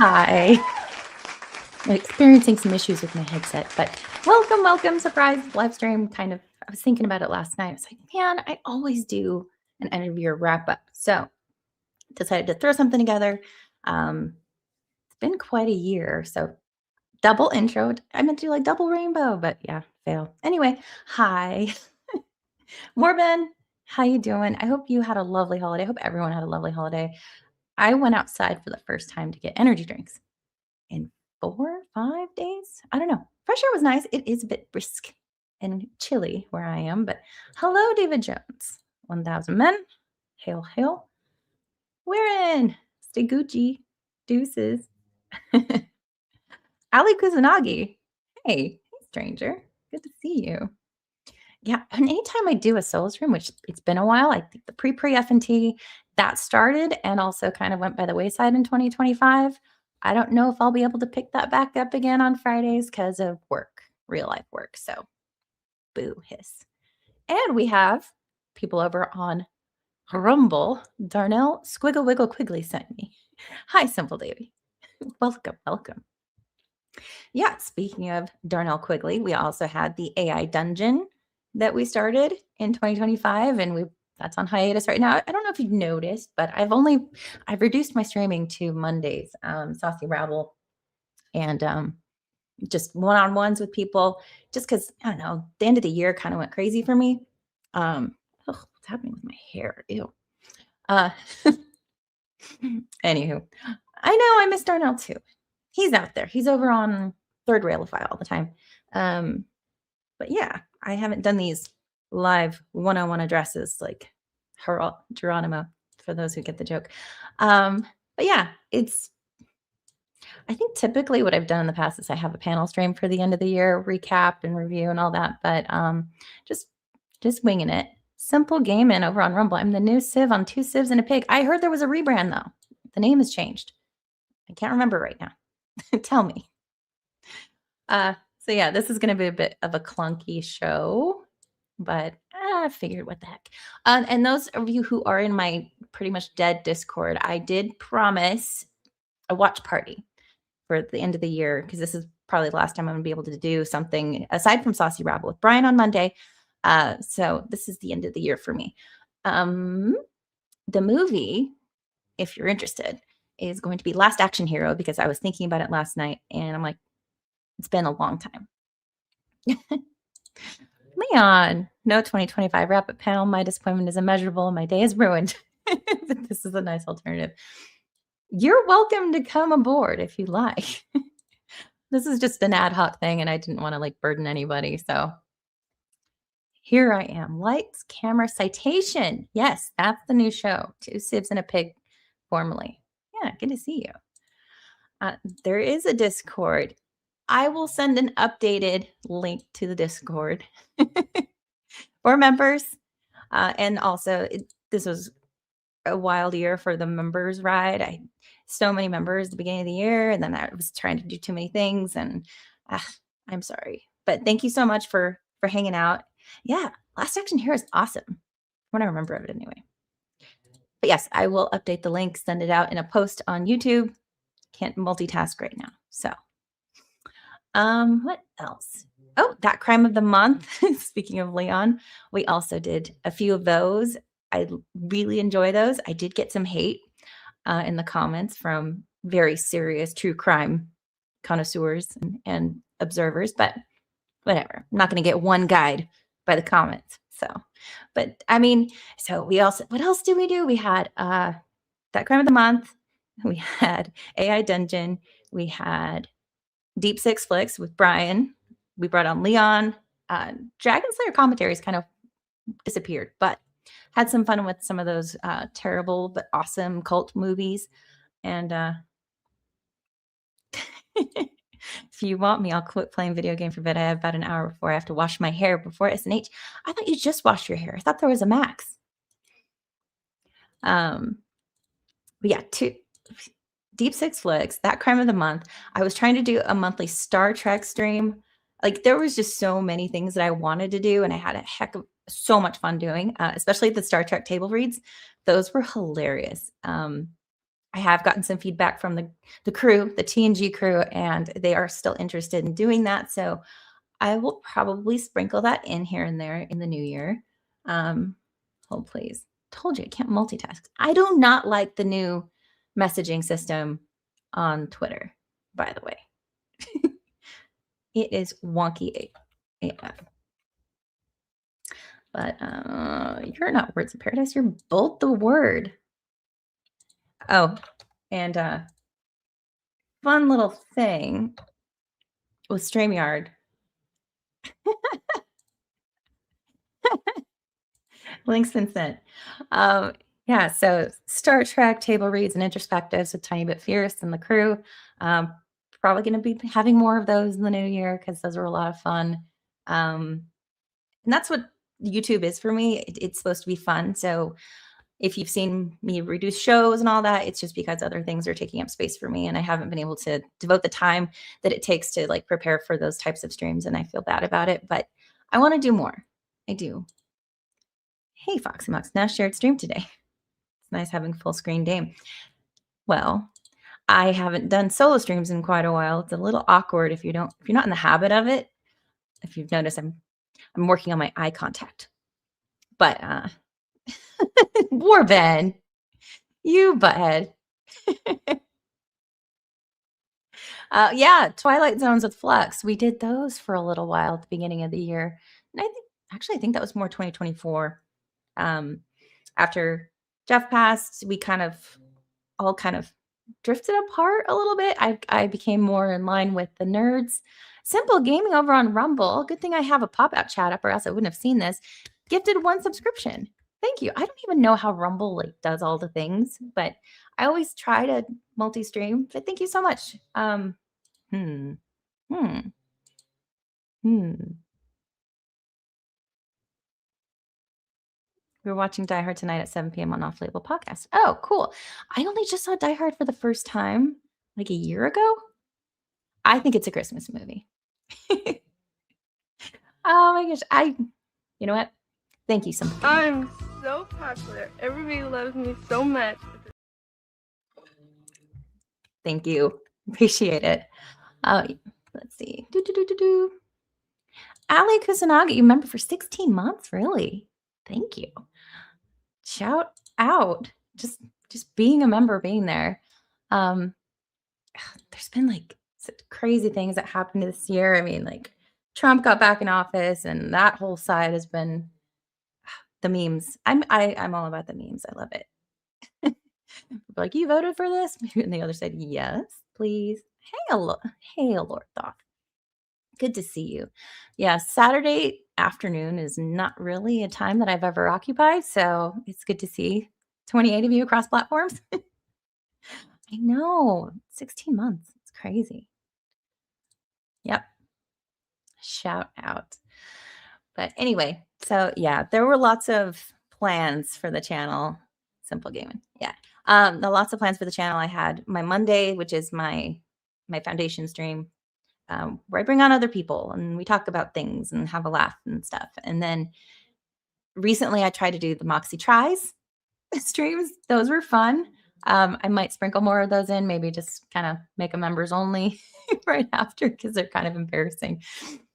Hi. I'm experiencing some issues with my headset, but welcome. Surprise live stream. I was thinking about it last night. I was like, man, I always do an end of year wrap up. So decided to throw something together. It's been quite a year. So double intro. I meant to do like double rainbow, but yeah, fail. Anyway, hi. Morben, how you doing? I hope you had a lovely holiday. I hope everyone had a lovely holiday. I went outside for the first time to get energy drinks in 4, 5 days. I don't know. Fresh air was nice. It is a bit brisk and chilly where I am, but hello, David Jones. 1,000 men. Hail, hail. We're in. Stay Gucci. Deuces. Ali Kusanagi. Hey, stranger. Good to see you. Yeah, and anytime I do a solo stream, which it's been a while, I think the pre F&T that started and also kind of went by the wayside in 2025. I don't know if I'll be able to pick that back up again on Fridays because of work, real life work. So, boo hiss. And we have people over on Rumble. Darnell Squiggle Wiggle Quigley sent me. Hi, Simple Davy. welcome. Yeah, speaking of Darnell Quigley, we also had the AI dungeon that we started in 2025, and that's on hiatus right now. I don't know if you've noticed, but I've reduced my streaming to Mondays, Saucy Rabble, and just one-on-ones with people, just because I don't know, the end of the year kind of went crazy for me. What's happening with my hair? Ew. Anywho, I know I miss Darnell too. He's out there. He's over on Third Railify all the time. But yeah, I haven't done these live one-on-one addresses like Geronimo, for those who get the joke. But yeah, I think typically what I've done in the past is I have a panel stream for the end of the year, recap and review and all that, but just winging it. Simple gaming over on Rumble. I'm the new Civ on 2 Civs and a Pig. I heard there was a rebrand though. The name has changed. I can't remember right now. Tell me. So yeah, this is going to be a bit of a clunky show, but I figured what the heck. And those of you who are in my pretty much dead Discord, I did promise a watch party for the end of the year, because this is probably the last time I'm going to be able to do something aside from Saucy Rabble with Brian on Monday. So this is the end of the year for me. The movie, if you're interested, is going to be Last Action Hero, because I was thinking about it last night and I'm like, it's been a long time. Leon, no 2025 wrap-up panel. My disappointment is immeasurable. My day is ruined. This is a nice alternative. You're welcome to come aboard if you like. This is just an ad hoc thing, and I didn't want to like burden anybody. So here I am. Lights, camera, citation. Yes, that's the new show. 2 Civs and a Pig, formerly. Yeah, good to see you. There is a Discord. I will send an updated link to the Discord for members. And also, this was a wild year for the members ride. So many members at the beginning of the year, and then I was trying to do too many things, and I'm sorry. But thank you so much for hanging out. Yeah, Last Action Hero is awesome. What I remember of it anyway. But yes, I will update the link, send it out in a post on YouTube. Can't multitask right now. So what else? Oh, that crime of the month. Speaking of Leon, we also did a few of those. I really enjoy those. I did get some hate in the comments from very serious true crime connoisseurs and observers, but whatever. I'm not going to get one guide by the comments. So, but I mean, so we also, what else did we do? We had that crime of the month. We had AI Dungeon. We had Deep Six Flicks with Brian. We brought on Leon. Dragon Slayer commentaries kind of disappeared, but had some fun with some of those terrible but awesome cult movies. And if you want me, I'll quit playing video game for a bit. I have about an hour before I have to wash my hair before SNH. I thought you just washed your hair. I thought there was a max. But yeah, Deep Six Flicks, that crime of the month. I was trying to do a monthly Star Trek stream. Like, there was just so many things that I wanted to do, and I had a heck of so much fun doing, especially the Star Trek table reads. Those were hilarious. I have gotten some feedback from the crew, the TNG crew, and they are still interested in doing that. So I will probably sprinkle that in here and there in the new year. Hold please. Told you I can't multitask. I do not like the new messaging system on Twitter, by the way. It is wonky AF. But you're not words of paradise. You're both the word. Oh, and fun little thing with StreamYard. Link's been sent. Yeah, so Star Trek table reads and introspectives with Tiny Bit Fierce and the crew. Um, Probably going to be having more of those in the new year because those are a lot of fun. And that's what YouTube is for me. It's supposed to be fun. So if you've seen me reduce shows and all that, it's just because other things are taking up space for me and I haven't been able to devote the time that it takes to like prepare for those types of streams, and I feel bad about it, but I want to do more. I do. Hey, Foxy Mox, now shared stream today. It's nice having full screen Dame. Well, I haven't done solo streams in quite a while. It's a little awkward if you're not in the habit of it. If you've noticed, I'm working on my eye contact. But Warben, you butthead. Yeah, Twilight Zones with Flux. We did those for a little while at the beginning of the year. And I think that was more 2024. After Jeff passed, we all kind of drifted apart a little bit. I became more in line with the nerds. Simple Gaming over on Rumble. Good thing I have a pop-out chat up, or else I wouldn't have seen this. Gifted 1 subscription. Thank you. I don't even know how Rumble like does all the things, but I always try to multi-stream. But thank you so much. Hmm. We were watching Die Hard tonight at 7 p.m. on Off Label Podcast. Oh, cool. I only just saw Die Hard for the first time like a year ago. I think it's a Christmas movie. Oh my gosh. You know what? Thank you so much. I'm so popular. Everybody loves me so much. Thank you. Appreciate it. Let's see. Ali Kusanagi, you remember for 16 months? Really? Thank you. Shout out. Just being a member, being there. There's been like such crazy things that happened this year. I mean, like Trump got back in office, and that whole side has been the memes. I'm all about the memes. I love it. Like, you voted for this? And the other said, yes, please. Hey, Lord Thoth. Good to see you. Yeah, Saturday afternoon is not really a time that I've ever occupied, so it's good to see 28 of you across platforms. I know, 16 months. It's crazy. Yep. Shout out. But anyway, so yeah, there were lots of plans for the channel. Simple Gaming. Yeah. Lots of plans for the channel. I had my Monday, which is my foundation stream, where I bring on other people and we talk about things and have a laugh and stuff. And then recently I tried to do the Moxie tries streams. Those were fun. I might sprinkle more of those in, maybe just kind of make a members only right after, because they're kind of embarrassing.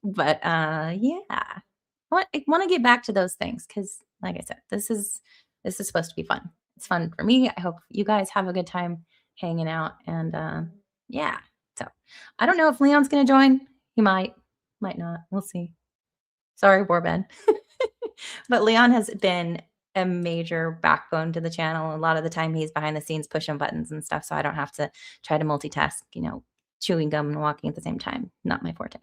But yeah, I want to get back to those things because, like I said, this is supposed to be fun. It's fun for me. I hope you guys have a good time hanging out. And yeah, so I don't know if Leon's going to join. He might not. We'll see. Sorry, Warben. But Leon has been a major backbone to the channel. A lot of the time he's behind the scenes pushing buttons and stuff, so I don't have to try to multitask, chewing gum and walking at the same time. Not my forte.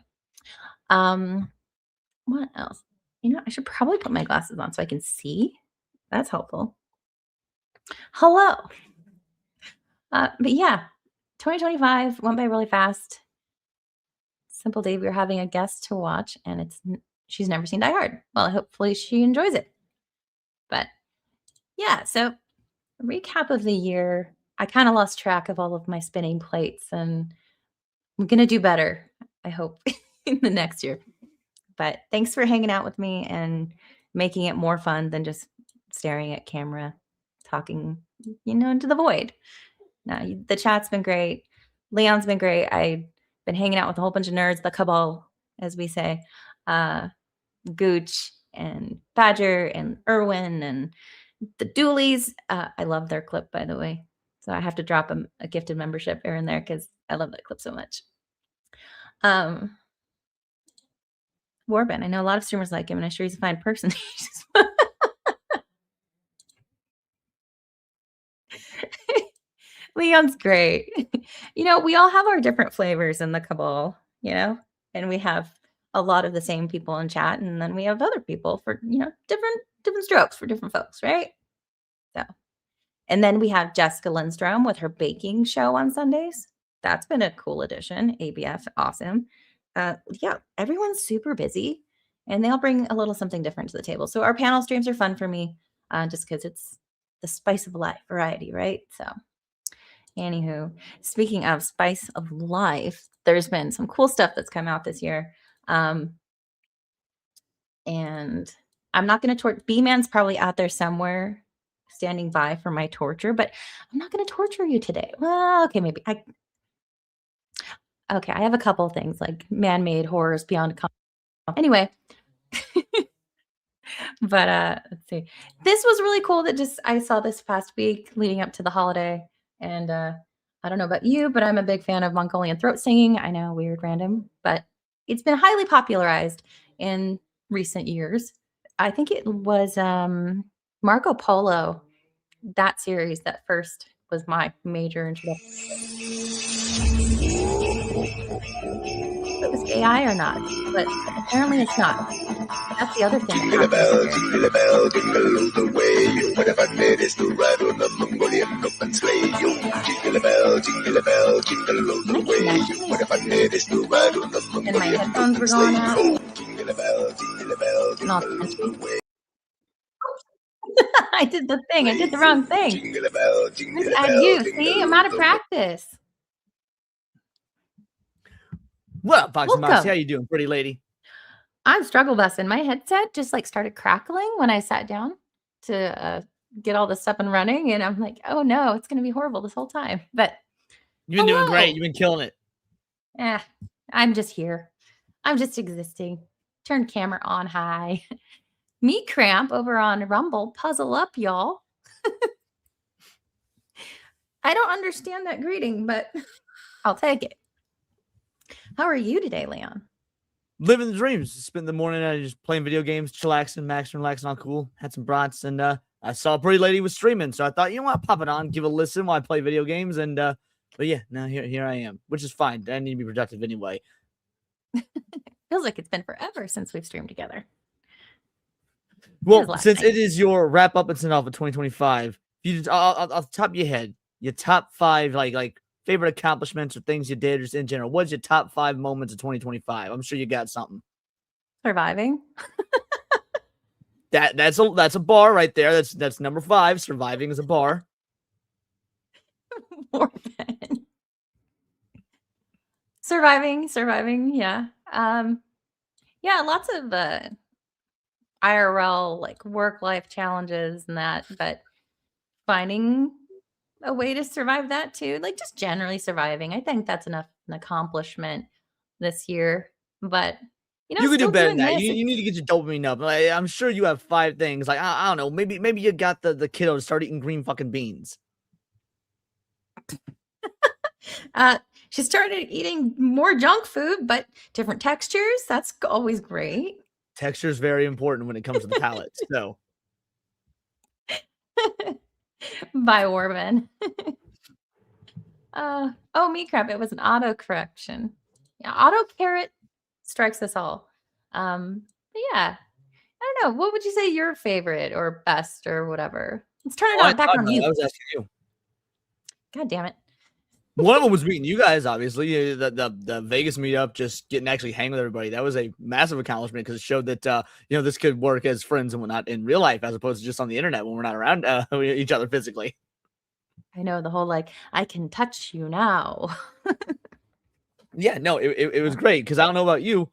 What else? I should probably put my glasses on so I can see. That's helpful. Hello. But yeah, 2025 went by really fast. Simple Dave, we're having a guest to watch, and she's never seen Die Hard. Well, hopefully she enjoys it. But yeah, so recap of the year. I kind of lost track of all of my spinning plates, and I'm going to do better, I hope, in the next year. But thanks for hanging out with me and making it more fun than just staring at camera, talking, into the void. No, the chat's been great. Leon's been great. I've been hanging out with a whole bunch of nerds, the cabal, as we say. Gooch and Badger and Irwin and the Doolies. I love their clip, by the way. So I have to drop a gifted membership here and there because I love that clip so much. Warbin, I know a lot of streamers like him, and I'm sure he's a fine person. Leon's great. We all have our different flavors in the cabal, and we have a lot of the same people in chat, and then we have other people for, different strokes for different folks, right? So, and then we have Jessica Lindstrom with her baking show on Sundays. That's been a cool addition. ABF, awesome. Yeah, everyone's super busy, and they all bring a little something different to the table. So our panel streams are fun for me, just because it's the spice of life, variety, right? So, anywho, speaking of spice of life, there's been some cool stuff that's come out this year. And I'm not going to B-Man's probably out there somewhere standing by for my torture, but I'm not going to torture you today. Well, okay, maybe. Okay, I have a couple things like man-made horrors beyond. Anyway, but let's see. This was really cool that I saw this past week leading up to the holiday. And I don't know about you, but I'm a big fan of Mongolian throat singing. I know, weird, random, but it's been highly popularized in recent years. I think it was Marco Polo, that series that first was my major introduction. It was AI or not, but apparently it's not. That's the other thing. Jingle bell, jingle bell, jingle all the way. What if I managed to ride on a Mongolian open sleigh? Jingle bell, jingle bell, jingle all the way. What if I managed to ride on a Mongolian open sleigh? Jingle bell, jingle bell, jingle all the way. I did the thing. I did the wrong thing. Jingle bell, jingle Let's add bell, you. See, I'm out of practice. What up, Foxy Moxie? How you doing, pretty lady? I'm struggle busting. My headset just started crackling when I sat down to get all this up and running, and I'm like, oh no, it's gonna be horrible this whole time. But you've been doing great. You've been killing it. I'm just here. I'm just existing. Turn camera on high. Meat cramp over on Rumble. Puzzle up, y'all. I don't understand that greeting, but I'll take it. How are you today, Leon? Living the dreams. Spent the morning just playing video games, chillaxing, maxing, relaxing, all cool. Had some brats, and I saw a pretty lady was streaming, so I thought, you know what, pop it on, give a listen while I play video games, and but yeah, now here I am, which is fine. I need to be productive anyway. Feels like it's been forever since we've streamed together. Well, since it is your wrap up and send off of 2025, you just off the top of your head, your top 5 like favorite accomplishments or things you did just in general. What's your top 5 moments of 2025? I'm sure you got something. Surviving. That's a bar right there. That's number 5. Surviving is a bar. Surviving, yeah. Yeah, lots of IRL work-life challenges and that, but finding a way to survive that too, just generally surviving. I think that's enough an accomplishment this year. But you could do better than that. You need to get your dopamine up. I'm sure you have 5 things. I don't know. Maybe you got the kiddo to start eating green fucking beans. She started eating more junk food, but different textures. That's always great. Texture is very important when it comes to the palate. So, bye, Warman. Oh, meat crab. It was an auto correction. Yeah, auto carrot strikes us all. But yeah, I don't know. What would you say your favorite or best or whatever? Let's turn it back on you. I was asking you. God damn it. One of them was meeting you guys, obviously. The Vegas meetup, just getting to actually hang with everybody. That was a massive accomplishment because it showed that this could work as friends and whatnot in real life as opposed to just on the internet when we're not around each other physically. I know, the whole I can touch you now. Yeah, no, it was great because I don't know about you,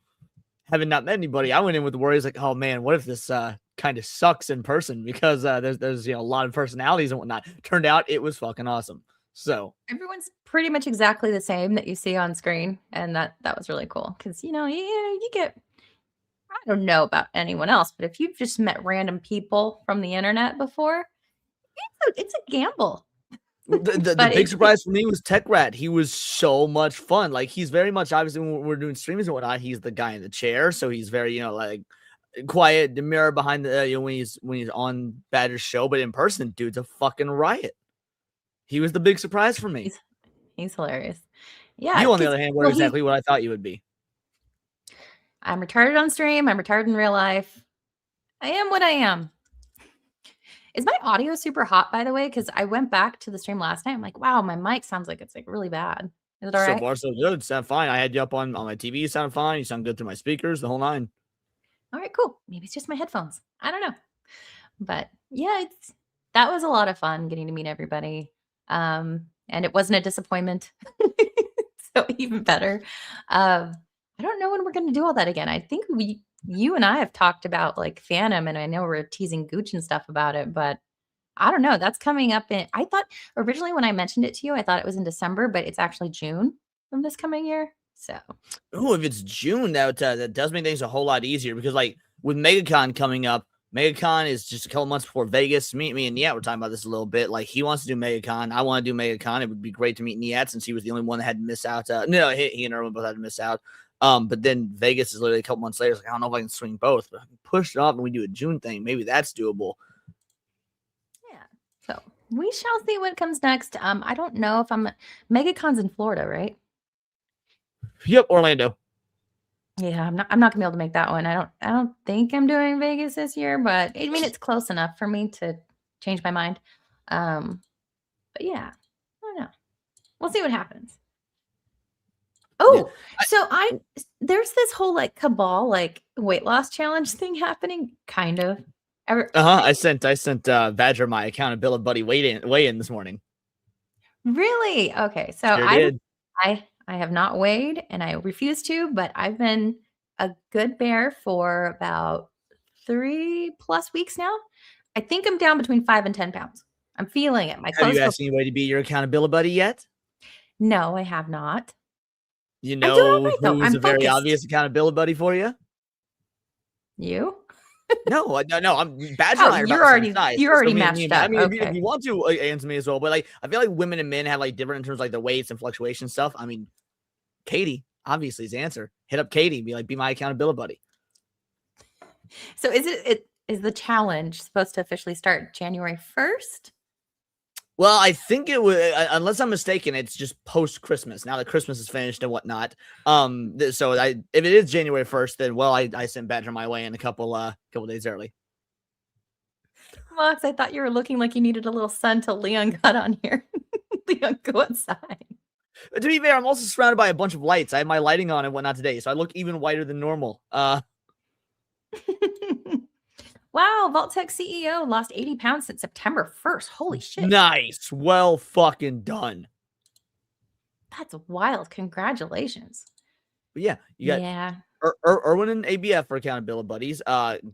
having not met anybody. I went in with the worries oh man, what if this kind of sucks in person because there's a lot of personalities and whatnot. Turned out it was fucking awesome. So everyone's pretty much exactly the same that you see on screen, and that was really cool because you get. I don't know about anyone else, but if you've just met random people from the internet before, it's a gamble. the big surprise for me was Tech Rat. He was so much fun. Like, he's very much, obviously, when we're doing streams and whatnot, he's the guy in the chair, so he's very, like, quiet, demure behind the when he's on Badger's show, but in person, dude's a fucking riot. He was the big surprise for me. He's hilarious. Yeah. You, on the other hand, were exactly what I thought you would be. I'm retarded on stream. I'm retarded in real life. I am what I am. Is my audio super hot, by the way? Because I went back to the stream last night. I'm like, wow, my mic sounds like it's like really bad. Is it all right? So far, so good. Sound fine. I had you up on my TV. You sound fine. You sound good through my speakers. The whole nine. All right, cool. Maybe it's just my headphones. I don't know. But yeah, that was a lot of fun getting to meet everybody. And it wasn't a disappointment. So even better. I don't know when we're going to do all that again. I think you and I have talked about like Phantom, and I know we're teasing Gooch and stuff about it, but I don't know. That's coming up I thought originally when I mentioned it to you, I thought it was in December, but it's actually June of this coming year. So, oh, if it's June, that does make things a whole lot easier because, like, with MegaCon coming up, MegaCon is just a couple months before Vegas. Me and Niat were talking about this a little bit. Like, he wants to do MegaCon. I want to do MegaCon. It would be great to meet Niat since he was the only one that had to miss out. No, he and Erwin both had to miss out. But then Vegas is literally a couple months later. It's like, I don't know if I can swing both, but I can push it off and we do a June thing. Maybe that's doable. Yeah. So we shall see what comes next. I don't know if MegaCon's in Florida, right? Yep, Orlando. Yeah, I'm not gonna be able to make that one. I don't think I'm doing Vegas this year, but I mean it's close enough for me to change my mind. But yeah, I don't know. We'll see what happens. Oh, yeah. So there's this whole like cabal like weight loss challenge thing happening, kind of. I sent Badger my accountability buddy weigh in this morning. Really? Okay, so sure I have not weighed and I refuse to, but I've been a good bear for about 3+ weeks now. I think I'm down between 5 and 10 pounds. I'm feeling it. Have you asked anybody to be your accountability buddy yet? No, I have not. You know who's a very obvious accountability buddy for you? You? No. I'm Badger. Oh, you're already matched up. I mean, if you want to answer me as well, but like I feel like women and men have like different in terms of like their weights and fluctuation stuff. I mean, Katie, obviously, is the answer. Hit up Katie and be my accountability buddy. So is the challenge supposed to officially start January 1st? Well, I think it would, unless I'm mistaken, it's just post Christmas. Now that Christmas is finished and whatnot. So if it is January 1st, then I sent Badger my way in a couple days early. Mox, I thought you were looking like you needed a little sun till Leon got on here. Leon, go outside. To be fair, I'm also surrounded by a bunch of lights. I have my lighting on and whatnot today, so I look even whiter than normal. Wow, Vault-Tec CEO lost 80 pounds since September 1st. Holy shit. Nice. Well fucking done. That's wild. Congratulations. But yeah, you got Erwin and ABF for accountability buddies.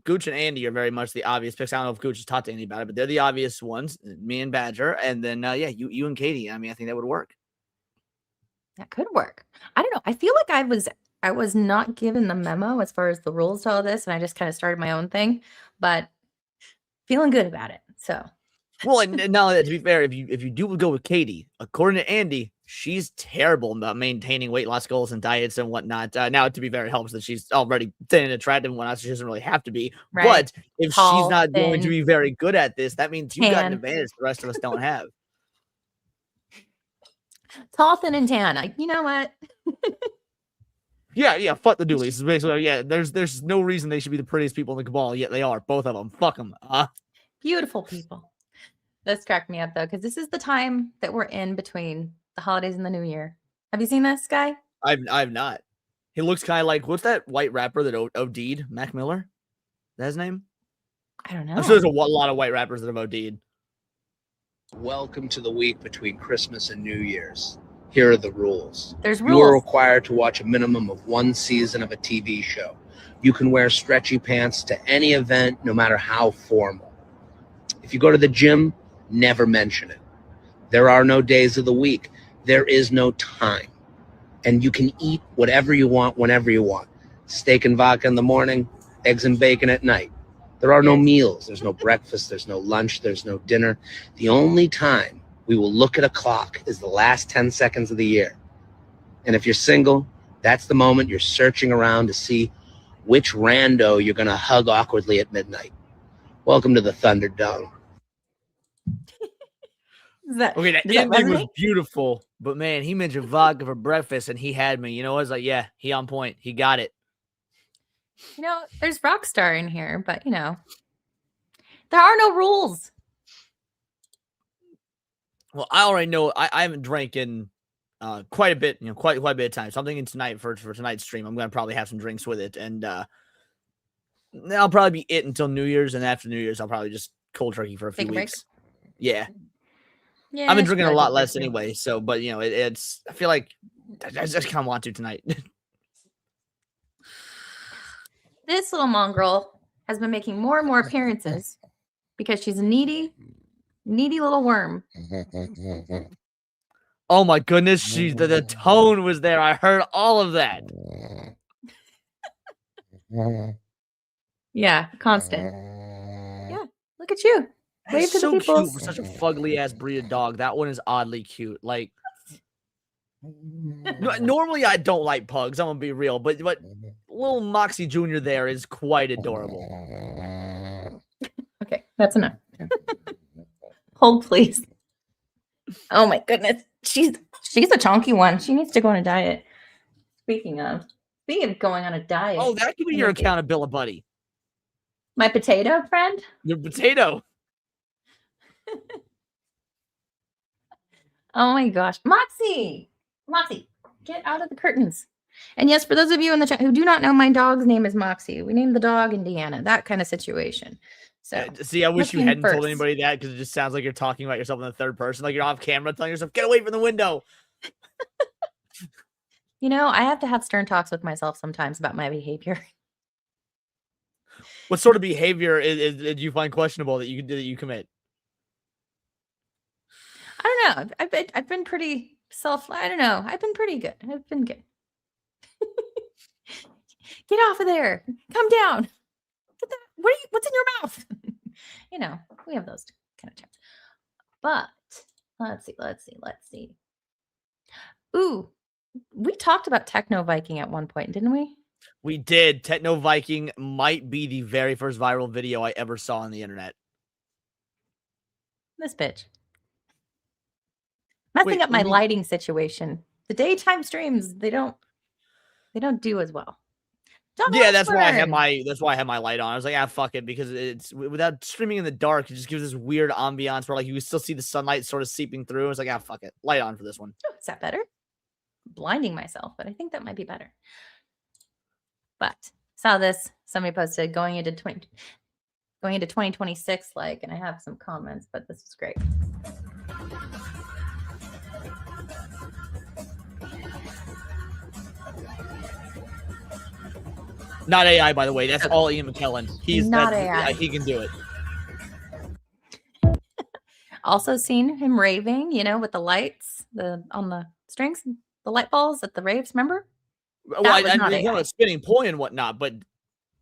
Gooch and Andy are very much the obvious picks. I don't know if Gooch has talked to Andy about it, but they're the obvious ones. Me and Badger. And then, you and Katie. I mean, I think that would work. That could work. I don't know. I feel like I was not given the memo as far as the rules to all this, and I just kind of started my own thing, but feeling good about it. So, well, and now that to be fair, if you do go with Katie, according to Andy, she's terrible about maintaining weight loss goals and diets and whatnot. Now, to be fair, it helps that she's already thin and attractive and whatnot, so she doesn't really have to be. Right. But if she's not going to be very good at this, that means you've got an advantage the rest of us don't have. Tall, thin, and tan. You know what? Yeah, fuck the doolies. Basically, there's no reason they should be the prettiest people in the cabal, yet they are, both of them. Fuck them. Beautiful people. This cracked me up, though, because this is the time that we're in between the holidays and the new year. Have you seen this guy? I've not. He looks kind of like, what's that white rapper that OD'd? Mac Miller? Is that his name? I don't know. I'm sure there's a lot of white rappers that have OD'd. Welcome to the week between Christmas and New Year's. Here are the rules. There's rules. You are required to watch a minimum of 1 season of a TV show. You can wear stretchy pants to any event, no matter how formal. If you go to the gym, never mention it. There are no days of the week. There is no time. And you can eat whatever you want, whenever you want. Steak and vodka in the morning, eggs and bacon at night. There are no meals. There's no breakfast. There's no lunch. There's no dinner. The only time we will look at a clock is the last 10 seconds of the year. And if you're single, that's the moment you're searching around to see which rando you're going to hug awkwardly at midnight. Welcome to the Thunderdome. Okay, that ending was beautiful, but man, he mentioned vodka for breakfast and he had me. You know, I was like, yeah, he on point. He got it. You know, there's Rockstar in here, but you know, there are no rules. Well, I already know I haven't drank in quite a bit, you know, quite a bit of time. So I'm thinking tonight for tonight's stream, I'm gonna probably have some drinks with it, and that'll probably be it until New Year's, and after New Year's, I'll probably just cold turkey for a few weeks. Yeah. Yeah, I've been drinking a lot less anyway, so but you know, it's I feel like I just kind of want to tonight. This little mongrel has been making more and more appearances because she's a needy little worm. Oh my goodness, the tone was there. I heard all of that. Yeah, constant. Yeah, look at you. Wave to the people. So cute for such a fugly ass breed of dog. That one is oddly cute. Like, normally I don't like pugs. I'm gonna be real, but little Moxie Jr. there is quite adorable. Okay, that's enough. Hold, please. Oh my goodness, she's a chunky one. She needs to go on a diet. Speaking of going on a diet. Oh, that could be your accountability buddy. My potato friend. Your potato. Oh my gosh, Moxie, get out of the curtains. And yes, for those of you in the chat who do not know, my dog's name is Moxie. We named the dog Indiana, that kind of situation. So see, I wish you hadn't told anybody that, because it just sounds like you're talking about yourself in the third person, like you're off camera telling yourself, get away from the window. You know, I have to have stern talks with myself sometimes about my behavior. What sort of behavior did you find questionable that you commit? I don't know. I've been pretty I don't know. I've been pretty good. I've been good. Get off of there. Come down. Get that. What's in your mouth? You know, we have those kind of chats. But let's see. Ooh, we talked about Techno Viking at one point, didn't we? We did. Techno Viking might be the very first viral video I ever saw on the internet. This bitch. Messing up my lighting situation. The daytime streams, they don't do as well. Yeah, that's why I had my light on. I was like, fuck it, because it's without streaming in the dark, it just gives this weird ambiance where like you can still see the sunlight sort of seeping through. I was like, fuck it, light on for this one. Oh, is that better? I'm blinding myself, but I think that might be better. But saw this, somebody posted going into 2026, like, and I have some comments, but this is great. Not AI, by the way. That's all Ian McKellen. He's not AI. He can do it. Also seen him raving, you know, with the lights, on the strings, the light balls at the raves. Remember? Well, I know a spinning point and whatnot, but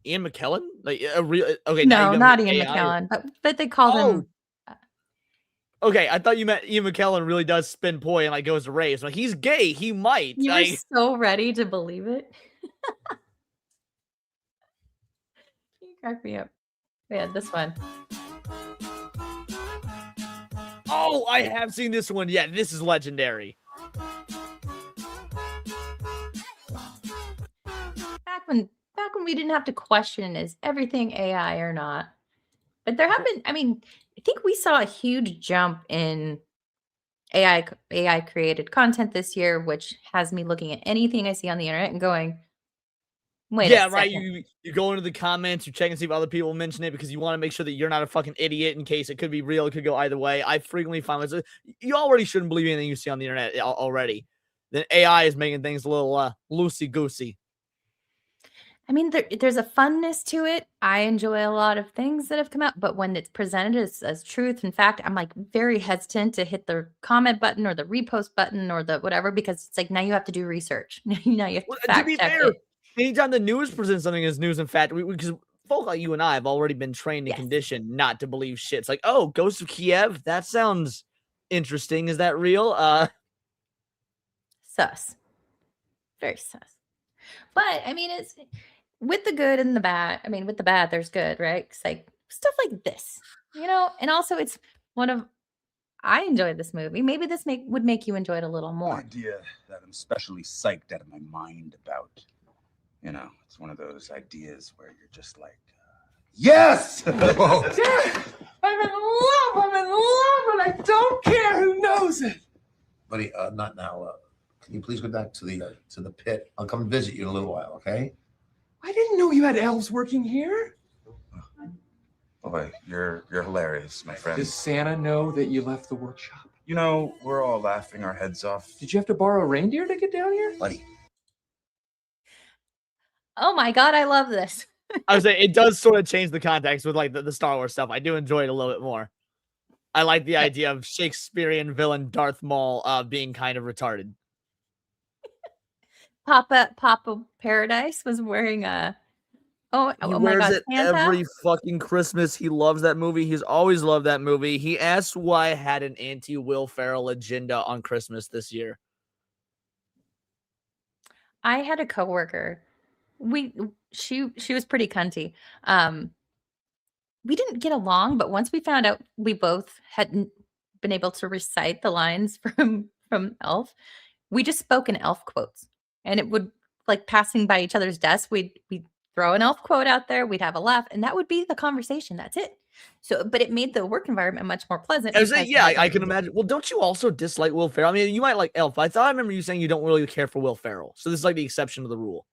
Ian McKellen, like a real okay. No, not Ian McKellen, but they called him. Okay, I thought you meant Ian McKellen really does spin poi and like goes to raves. Like he's gay, he might. You're so ready to believe it. You crack me up. Yeah, this one. Oh, I have seen this one. Yeah, this is legendary. Back when we didn't have to question is everything AI or not. But there have been, I mean, I think we saw a huge jump in AI created content this year, which has me looking at anything I see on the internet and going, wait a second. Right. You go into the comments, you check and see if other people mention it because you want to make sure that you're not a fucking idiot in case it could be real. It could go either way. I frequently find myself, you already shouldn't believe anything you see on the internet already. Then AI is making things a little loosey-goosey. I mean, there's a funness to it. I enjoy a lot of things that have come out, but when it's presented as truth and fact, I'm like very hesitant to hit the comment button or the repost button or the whatever, because it's like now you have to do research. Now you have Well, to to fact be check fair, it. anytime the news presents something as news and fact, because folk like you and I have already been trained and Yes. conditioned not to believe shit. It's like, oh, Ghost of Kiev, that sounds interesting. Is that real? Sus. Very sus. But I mean, it's with the good and the bad. I mean, with the bad, there's good, right? It's like stuff like this, and also it's one of I enjoyed this movie. Maybe this would make you enjoy it a little more. Idea that I'm especially psyched out of my mind about. It's one of those ideas where you're just like, yes! Whoa. Yeah, I'm in love, and I don't care who knows it. Buddy, not now. Can you please go back to the pit? I'll come and visit you in a little while, okay? I didn't know you had elves working here. Boy, you're hilarious, my friend. Does Santa know that you left the workshop? We're all laughing our heads off. Did you have to borrow a reindeer to get down here? Buddy. Oh my God, I love this. I would say it does sort of change the context with like the Star Wars stuff. I do enjoy it a little bit more. I like the idea of Shakespearean villain Darth Maul being kind of retarded. Papa Paradise was wearing a He my wears God, it Santa? every fucking Christmas. He loves that movie. He's always loved that movie. He asked why I had an anti-Will Ferrell agenda on Christmas this year. I had a coworker. She was pretty cunty. We didn't get along, but once we found out we both hadn't been able to recite the lines from Elf, we just spoke in Elf quotes, and it would like passing by each other's desks. We'd throw an Elf quote out there. We'd have a laugh, and that would be the conversation. That's it. So, but it made the work environment much more pleasant. I was saying, because yeah, we I can imagine. Well, don't you also dislike Will Ferrell? I mean, you might like Elf. I thought I remember you saying you don't really care for Will Ferrell. So this is like the exception to the rule.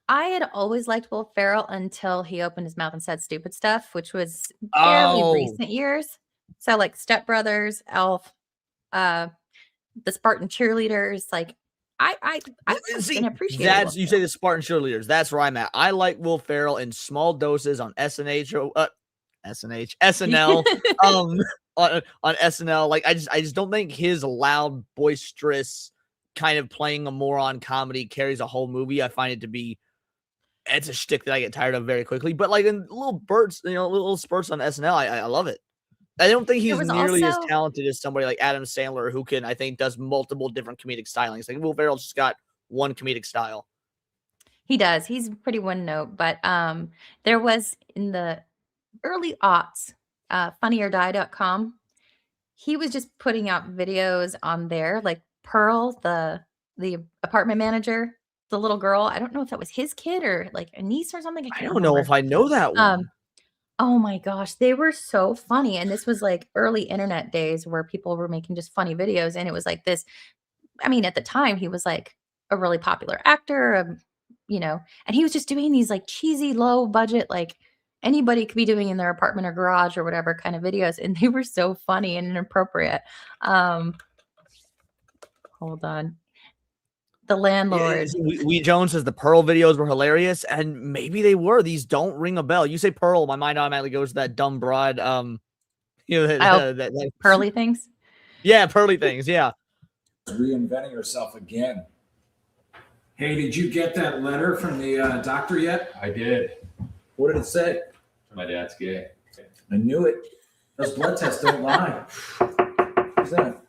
I had always liked Will Ferrell until he opened his mouth and said stupid stuff, which was fairly recent years. So like Step Brothers, Elf, the Spartan Cheerleaders, like I See, can appreciate that's you say the Spartan cheerleaders. That's where I'm at. I like Will Ferrell in small doses on SNL, on SNL. Like I just don't think his loud, boisterous kind of playing a moron comedy carries a whole movie. I find it to be it's a shtick that I get tired of very quickly. But like in little spurts on SNL, I love it. I don't think he's nearly as talented as somebody like Adam Sandler, who I think does multiple different comedic stylings. Like Will Ferrell's just got one comedic style. He does. He's pretty one note. But there was in the early aughts, funnyordie.com, he was just putting out videos on there, like Pearl, the apartment manager, the little girl. I don't know if that was his kid or like a niece or something. I don't know if I know that one. Oh my gosh, they were so funny. And this was like early internet days where people were making just funny videos. And it was like this. I mean, at the time, he was like a really popular actor, and he was just doing these like cheesy, low budget, like anybody could be doing in their apartment or garage or whatever kind of videos. And they were so funny and inappropriate. Hold on. The landlord. Yeah, Wee Jones says the Pearl videos were hilarious, and maybe they were. These don't ring a bell. You say Pearl, my mind automatically goes to that dumb broad. That pearly things. Yeah, pearly things. Yeah. Reinventing herself again. Hey, did you get that letter from the doctor yet? I did. What did it say? My dad's gay. I knew it. Those blood tests don't lie. Who's that?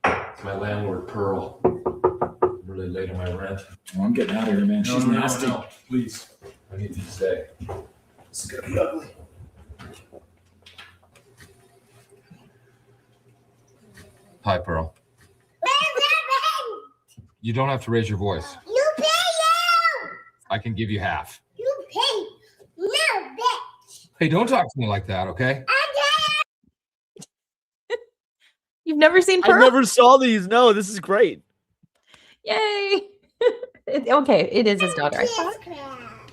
It's my landlord, Pearl. I'm really late on my rent. Oh, I'm getting out of here, man. She's nasty. No. Please. I need you to stay. This is gonna be ugly. Hi, Pearl. You don't have to raise your voice. You pay you! I can give you half. You pay no, bitch! Hey, don't talk to me like that, okay? You've never seen Pearl? I never saw these. No, this is great. Yay! Okay, it is his daughter. I thought.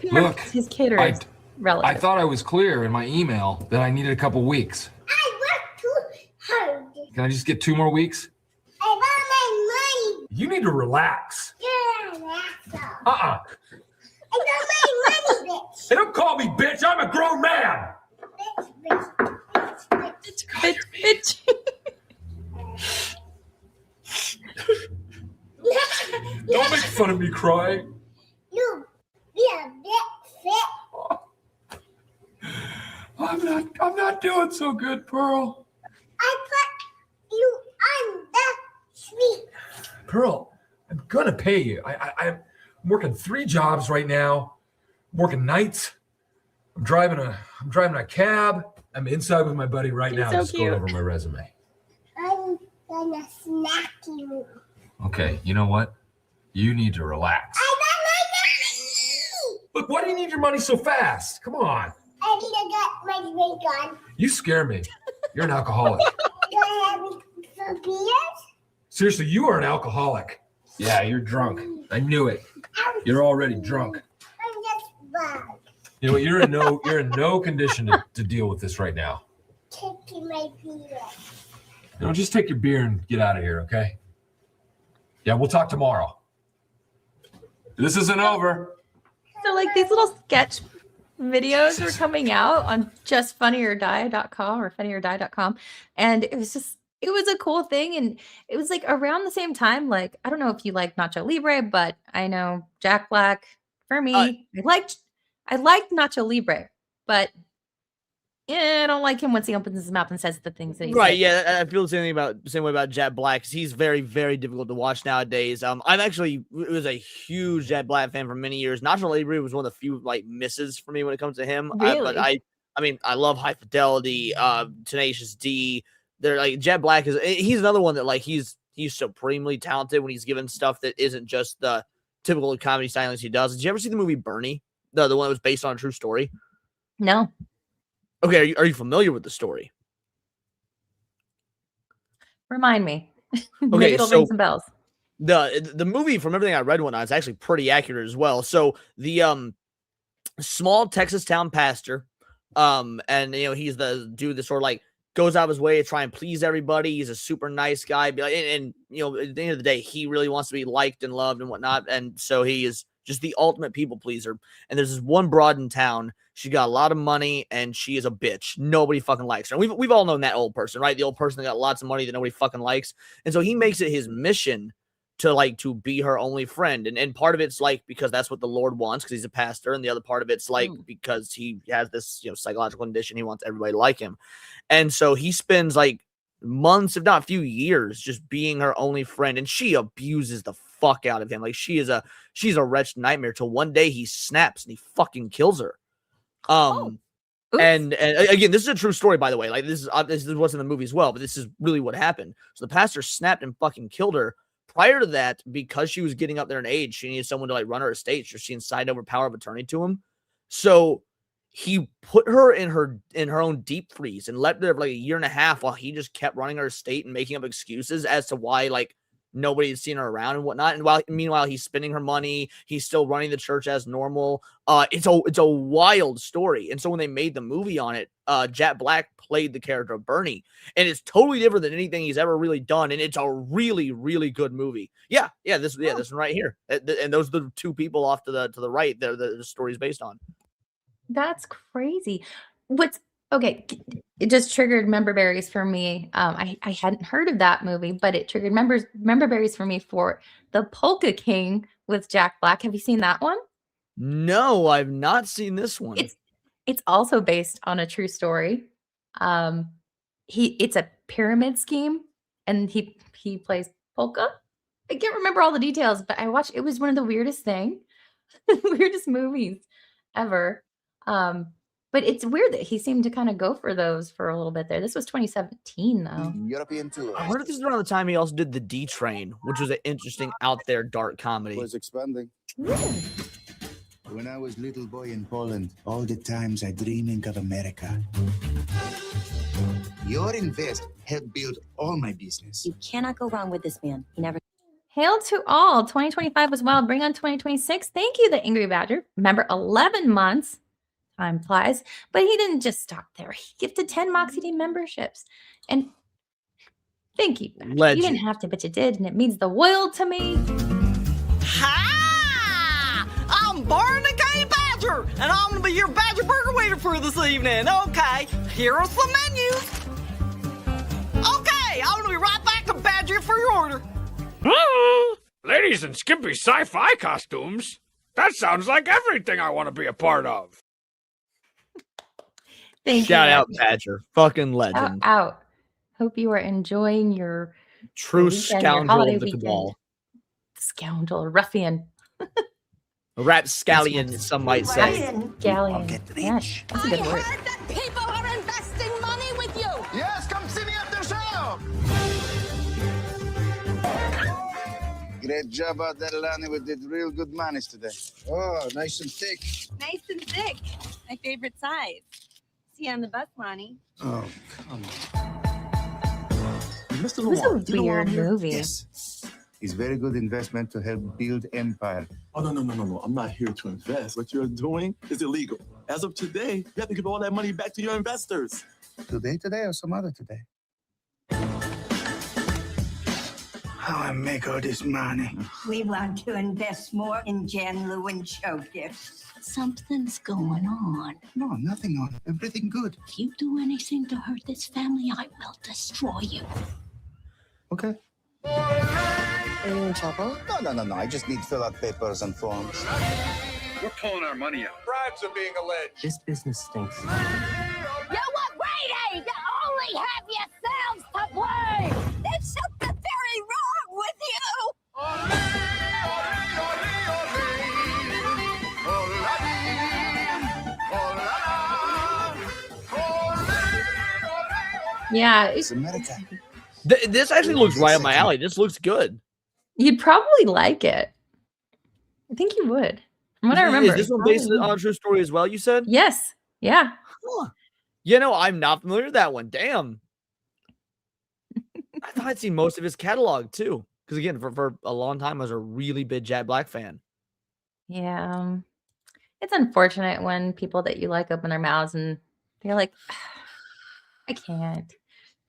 Look, his kid or his relative. I thought I was clear in my email that I needed a couple weeks. I work too hard. Can I just get 2 more weeks? I want my money. You need to relax. You're an asshole. I got my money, bitch. They don't call me bitch. I'm a grown man. Bitch. Don't make fun of me crying. You be a bit fit. I'm not doing so good, Pearl. I put you on the street. Pearl, I'm gonna pay you. I'm working 3 jobs right now. I'm working nights. I'm driving a cab. I'm inside with my buddy right now, so just going cute. over my resume. I'm gonna snack you. Okay, you know what? You need to relax. I got my money. Look, why do you need your money so fast? Come on. I need to get my drink on. You scare me. You're an alcoholic. Do I have some beers? Seriously, you are an alcoholic. Yeah, you're drunk. I knew it. You're already drunk. I'm just bugged. You know what? You're in no condition to deal with this right now. Taking my beer. You know, just take your beer and get out of here, okay? Yeah, we'll talk tomorrow. This isn't over. So like these little sketch videos were coming out on justfunnyorDie.com or funnyorDie.com, and it was a cool thing. And it was like around the same time, like I don't know if you like Nacho Libre, but I know Jack Black for me. I liked Nacho Libre, but I don't like him once he opens his mouth and says the things that he Right, says. yeah, I feel the same way about Jack Black, because he's very, very difficult to watch nowadays. I'm actually was a huge Jack Black fan for many years. Nacho Libre was one of the few like misses for me when it comes to him. Really? But I mean, I love High Fidelity, Tenacious D. They're like Jack Black he's another one that like he's supremely talented when he's given stuff that isn't just the typical comedy stylings he does. Did you ever see the movie Bernie? The one that was based on a true story? No. Okay, are you familiar with the story? Remind me. Maybe Okay, it'll so ring some bells. the movie, from everything I read one on, is actually pretty accurate as well. So the small Texas town pastor, and you know, he's the dude that sort of like goes out of his way to try and please everybody. He's a super nice guy, and you know, at the end of the day, he really wants to be liked and loved and whatnot. And so he is just the ultimate people pleaser. And there's this one broad in town. She got a lot of money and she is a bitch. Nobody fucking likes her. And we've all known that old person, right? The old person that got lots of money that nobody fucking likes. And so he makes it his mission to be her only friend. And part of it's like because that's what the Lord wants, because he's a pastor, and the other part of it's like because he has this, you know, psychological condition. He wants everybody to like him. And so he spends like months, if not a few years, just being her only friend, and she abuses the fuck out of him. Like she's a wretched nightmare, till one day he snaps and he fucking kills her. And again, this is a true story, by the way. Like this is what's in the movie as well, but this is really what happened. So the pastor snapped and fucking killed her. Prior to that, because she was getting up there in age, she needed someone to like run her estate, so she signed over power of attorney to him. So he put her in her own deep freeze and left her for like a year and a half while he just kept running her estate and making up excuses as to why like nobody had seen her around and whatnot. And meanwhile, he's spending her money. He's still running the church as normal. It's a wild story. And so when they made the movie on it, Jack Black played the character of Bernie, and it's totally different than anything he's ever really done. And it's a really, really good movie. This one right here. And those are the two people off to the right that the story's based on. That's crazy. Okay, it just triggered member berries for me. I hadn't heard of that movie, but it triggered member berries for me for The Polka King with Jack Black. Have you seen that one? No, I've not seen this one. It's also based on a true story. It's a pyramid scheme, and he plays polka. I can't remember all the details, but I watched. It was one of the weirdest movies ever. But it's weird that he seemed to kind of go for those for a little bit there. This was 2017, though. European tour. I heard this is around the time he also did the D Train, which was an interesting out there dark comedy. Was expanding. When I was little boy in Poland, all the times I dreaming of America. Your invest helped build all my business. You cannot go wrong with this man. He never. Hail to all. 2025 was wild. Bring on 2026. Thank you, the Angry Badger. Remember, 11 months. Time flies. But he didn't just stop there. He gifted 10 Moxie Team memberships. And thank you, Badger. Legend. You didn't have to, but you did. And it means the world to me. Ha! I'm born again! Badger, and I'm gonna be your Badger Burger waiter for this evening. Okay, here are some menus. Okay, I'm gonna be right back to Badger for your order. Oh, ladies in skimpy sci-fi costumes. That sounds like everything I want to be a part of. Thank Shout you. out Badger, fucking Shout legend. out. Hope you are enjoying your True weekend, your scoundrel holiday of the weekend. cabal. Scoundrel, ruffian. A rapscallion, some might say. Rapscallion. Yes, that's a good word. That people are investing money with you. Yes, come see me at the show. Great job out there, Lonnie. We did real good manage today. Oh, nice and thick. Nice and thick. My favorite size. See you on the bus, Lonnie. Oh, come on. Mr. It was a weird movie. Yes. It's very good investment to help build empire. Oh, no. I'm not here to invest. What you're doing is illegal. As of today, you have to give all that money back to your investors. Today or some other today? How I make all this money? We want to invest more in Jan Lewin show gifts. Something's going on. No, nothing on. Everything good. If you do anything to hurt this family, I will destroy you. Okay. Are you in trouble? No. I just need to fill out papers and forms. We're pulling our money out. Bribes are being alleged. This business stinks. You what, Brady? You only have yourselves to blame. There's something very wrong with you. Yeah, It's America. This actually looks right up my alley. This looks good. you'd probably like it. I think you would. From what I remember. Is this one based on a true story as well, you said? Yes. Yeah. Huh. You know, I'm not familiar with that one. Damn. I thought I'd seen most of his catalog too. Because again, for a long time, I was a really big Jack Black fan. Yeah. It's unfortunate when people that you like open their mouths and they're like, I can't.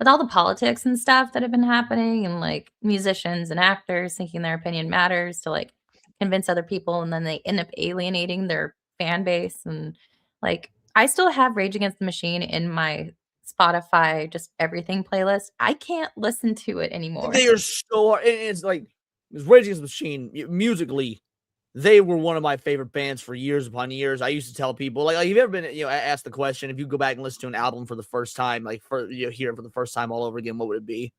With all the politics and stuff that have been happening, and like musicians and actors thinking their opinion matters to like convince other people, and then they end up alienating their fan base. And like, I still have Rage Against the Machine in my Spotify, just everything playlist. I can't listen to it anymore. They are so. It's like Rage Against the Machine musically. They were one of my favorite bands for years upon years. I used to tell people, like have you ever been, asked the question, if you go back and listen to an album for the first time, like hear it for the first time all over again, what would it be?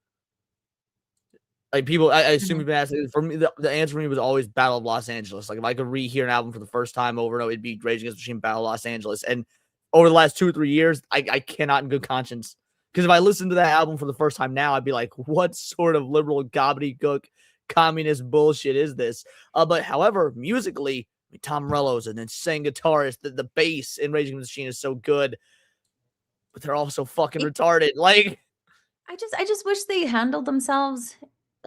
Like people, I assume you've been asked. For me, the answer for me was always Battle of Los Angeles. Like if I could rehear an album for the first time over and over, it'd be Rage Against the Machine, Battle of Los Angeles. And over the last 2 or 3 years, I cannot in good conscience. Because if I listened to that album for the first time now, I'd be like, what sort of liberal gobbledygook communist bullshit is this? But however, musically, I mean, Tom Morello's an insane guitarist. The bass in Rage Against the Machine is so good, but they're also fucking retarded. Like, I just wish they handled themselves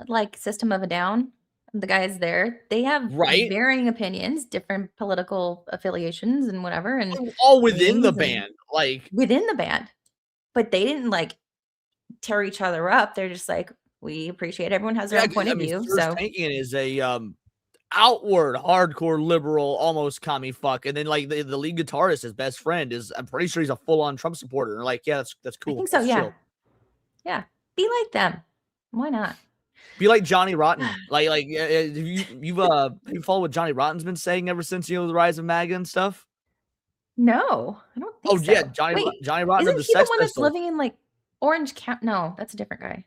like System of a Down. The guys there, they have varying opinions, different political affiliations, and whatever, and all within the band, like within the band. But they didn't like tear each other up. They're just like, we appreciate everyone has their own point of view. So Tankian is a outward hardcore liberal, almost commie fuck, and then like the lead guitarist, his best friend, is I'm pretty sure he's a full on Trump supporter. And they're like, yeah, that's cool. I think so. That's Yeah, chill. yeah. Be like them. Why not? Be like Johnny Rotten. Like you follow what Johnny Rotten's been saying ever since the rise of MAGA and stuff? No, I don't think so. Yeah, Johnny Rotten Isn't of the he the Sex one that's Pistols. living in like Orange County? No, that's a different guy.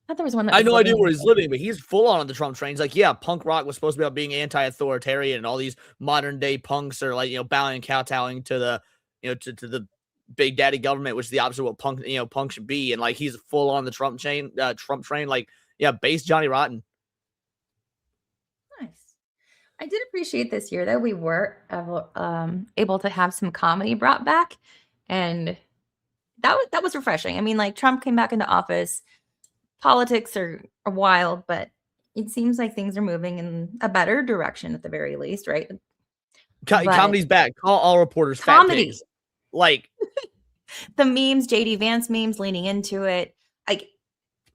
I thought there was one that I was have no idea living where in- he's living, but he's full on the Trump train. He's like, yeah, punk rock was supposed to be about being anti-authoritarian, and all these modern day punks are like, bowing and kowtowing to the, to the big daddy government, which is the opposite of what punk should be. And like, he's full on the Trump train. Like, yeah, base Johnny Rotten. Nice. I did appreciate this year that we were able to have some comedy brought back, and that was refreshing. I mean, like Trump came back into office. Politics are wild, but it seems like things are moving in a better direction at the very least, right? Comedy's back. Call all reporters comedy. fat pigs. Like the memes, JD Vance memes, leaning into it. Like,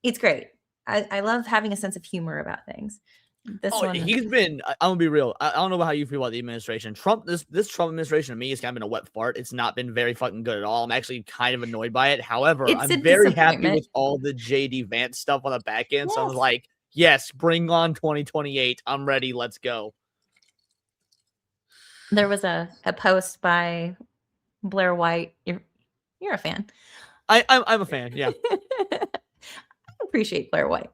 it's great. I love having a sense of humor about things. This Oh, one, he's been. I'm gonna be real. I don't know about how you feel about the administration. This Trump administration to me has kind of been a wet fart. It's not been very fucking good at all. I'm actually kind of annoyed by it. However, it's a I'm very happy disappointment. with all the JD Vance stuff on the back end. So I was Yes. like, yes, bring on 2028. I'm ready. Let's go. There was a post by Blair White. You're a fan. I'm a fan. Yeah. I appreciate Blair White.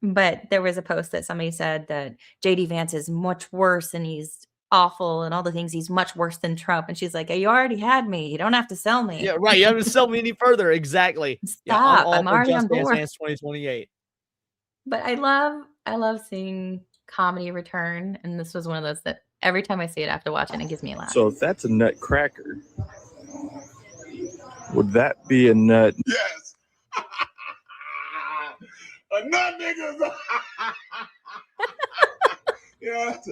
But there was a post that somebody said that JD Vance is much worse and he's awful and all the things. He's much worse than Trump. And she's like, you already had me. You don't have to sell me. Yeah, right. You haven't to sell me any further. Exactly. Stop. Yeah, I'm all I'm for already Just on Dance board. Dance 2028. But I love seeing comedy return. And this was one of those that every time I see it, I have to watch it and it gives me a laugh. So if that's a nutcracker, would that be a nut? Yes. A nut nigga. Yeah, that's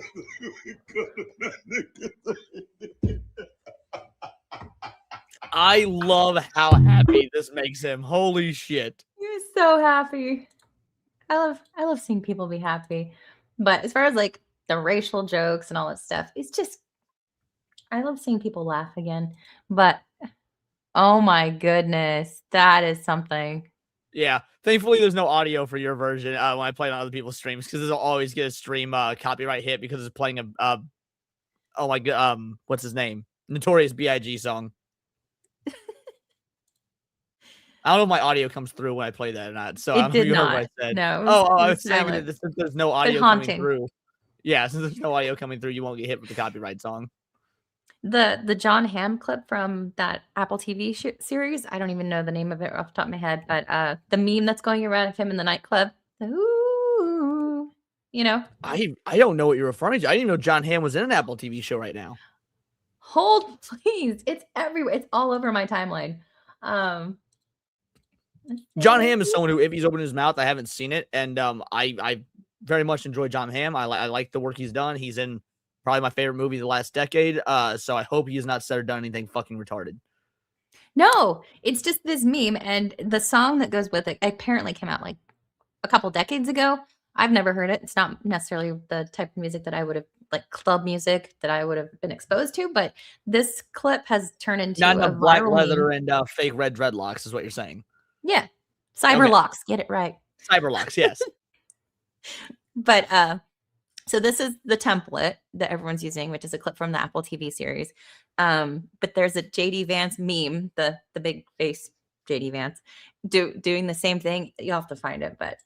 I love how happy this makes him. Holy shit. You're so happy. I love seeing people be happy. But as far as like the racial jokes and all that stuff, it's just I love seeing people laugh again. But oh my goodness, that is something. Yeah. Thankfully, there's no audio for your version when I play on other people's streams because this will always get a stream copyright hit because it's playing a oh my god, what's his name? Notorious B.I.G. song. I don't know if my audio comes through when I play that or not. So I don't know if you heard what I said. No. I was saying that since there's no audio coming through. Yeah, since there's no audio coming through, you won't get hit with the copyright song. The John Hamm clip from that Apple TV series, I don't even know the name of it off the top of my head, but the meme that's going around of him in the nightclub, ooh, you know. I don't know what you're referring to. I didn't even know John Hamm was in an Apple TV show right now. Hold, please. It's everywhere. It's all over my timeline. John Hamm is someone who, if he's opened his mouth, I haven't seen it, and I very much enjoy John Hamm. I like the work he's done. He's in probably my favorite movie of the last decade. So I hope he has not said or done anything fucking retarded. No, it's just this meme, and the song that goes with it apparently came out like a couple decades ago. I've never heard it. It's not necessarily the type of music that I would have, like club music that I would have been exposed to, but this clip has turned into Not a enough black viral leather meme. and fake red dreadlocks is what you're saying. Yeah. Cyberlocks, get it right. Cyberlocks, yes. But so this is the template that everyone's using, which is a clip from the Apple TV series. But there's a JD Vance meme, the big face JD Vance, doing the same thing. You'll have to find it, but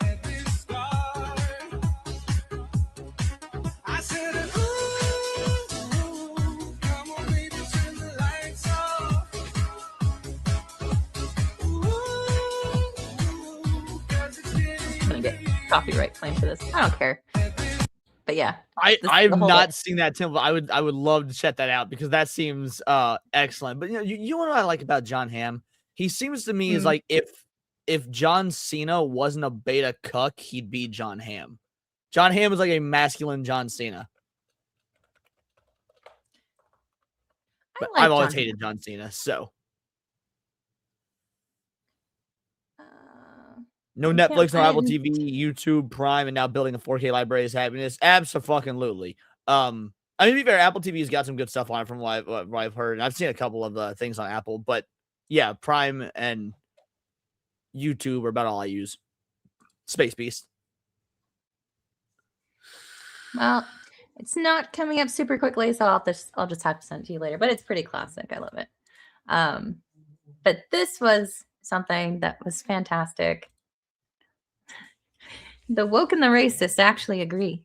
I'm gonna get copyright claim for this. I don't care. But yeah, I've not seen that template. I would love to check that out because that seems excellent. But you know what I like about John Hamm? He seems to me is like if John Cena wasn't a beta cuck, he'd be John Hamm. John Hamm is like a masculine John Cena. But I've always hated John Cena, so no Netflix, no Apple TV, YouTube, Prime, and now building a 4K library is happiness. Abso-fucking-lutely. I mean, to be fair, Apple TV's got some good stuff on it from what I've heard, and I've seen a couple of things on Apple, but yeah, Prime and YouTube are about all I use. Space Beast. Well, it's not coming up super quickly, so I'll just have to send it to you later. But it's pretty classic. I love it. But this was something that was fantastic. The woke and the racist actually agree.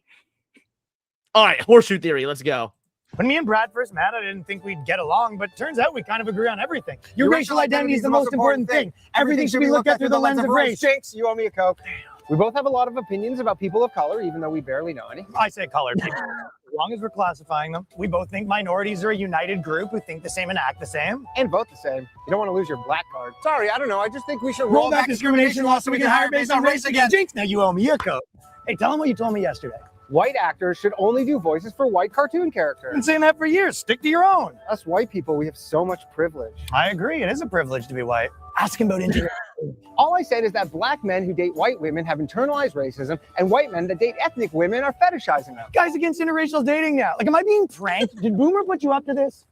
All right, horseshoe theory. Let's go. When me and Brad first met, I didn't think we'd get along, but turns out we kind of agree on everything. Your racial identity is the most important thing. Everything should be looked at through the lens of race. Jinx, you owe me a Coke. We both have a lot of opinions about people of color, even though we barely know any. I say colored people. As long as we're classifying them. We both think minorities are a united group who think the same and act the same. And vote the same. You don't want to lose your black card. Sorry, I don't know. I just think we should roll back discrimination laws so we can hire based on race again. Jinx, now you owe me a Coke. Hey, tell them what you told me yesterday. White actors should only do voices for white cartoon characters. I've been saying that for years. Stick to your own. Us white people, we have so much privilege. I agree. It is a privilege to be white. Ask him about integration. All I said is that black men who date white women have internalized racism, and white men that date ethnic women are fetishizing them. Guys against interracial dating now. Like, am I being pranked? Did Boomer put you up to this?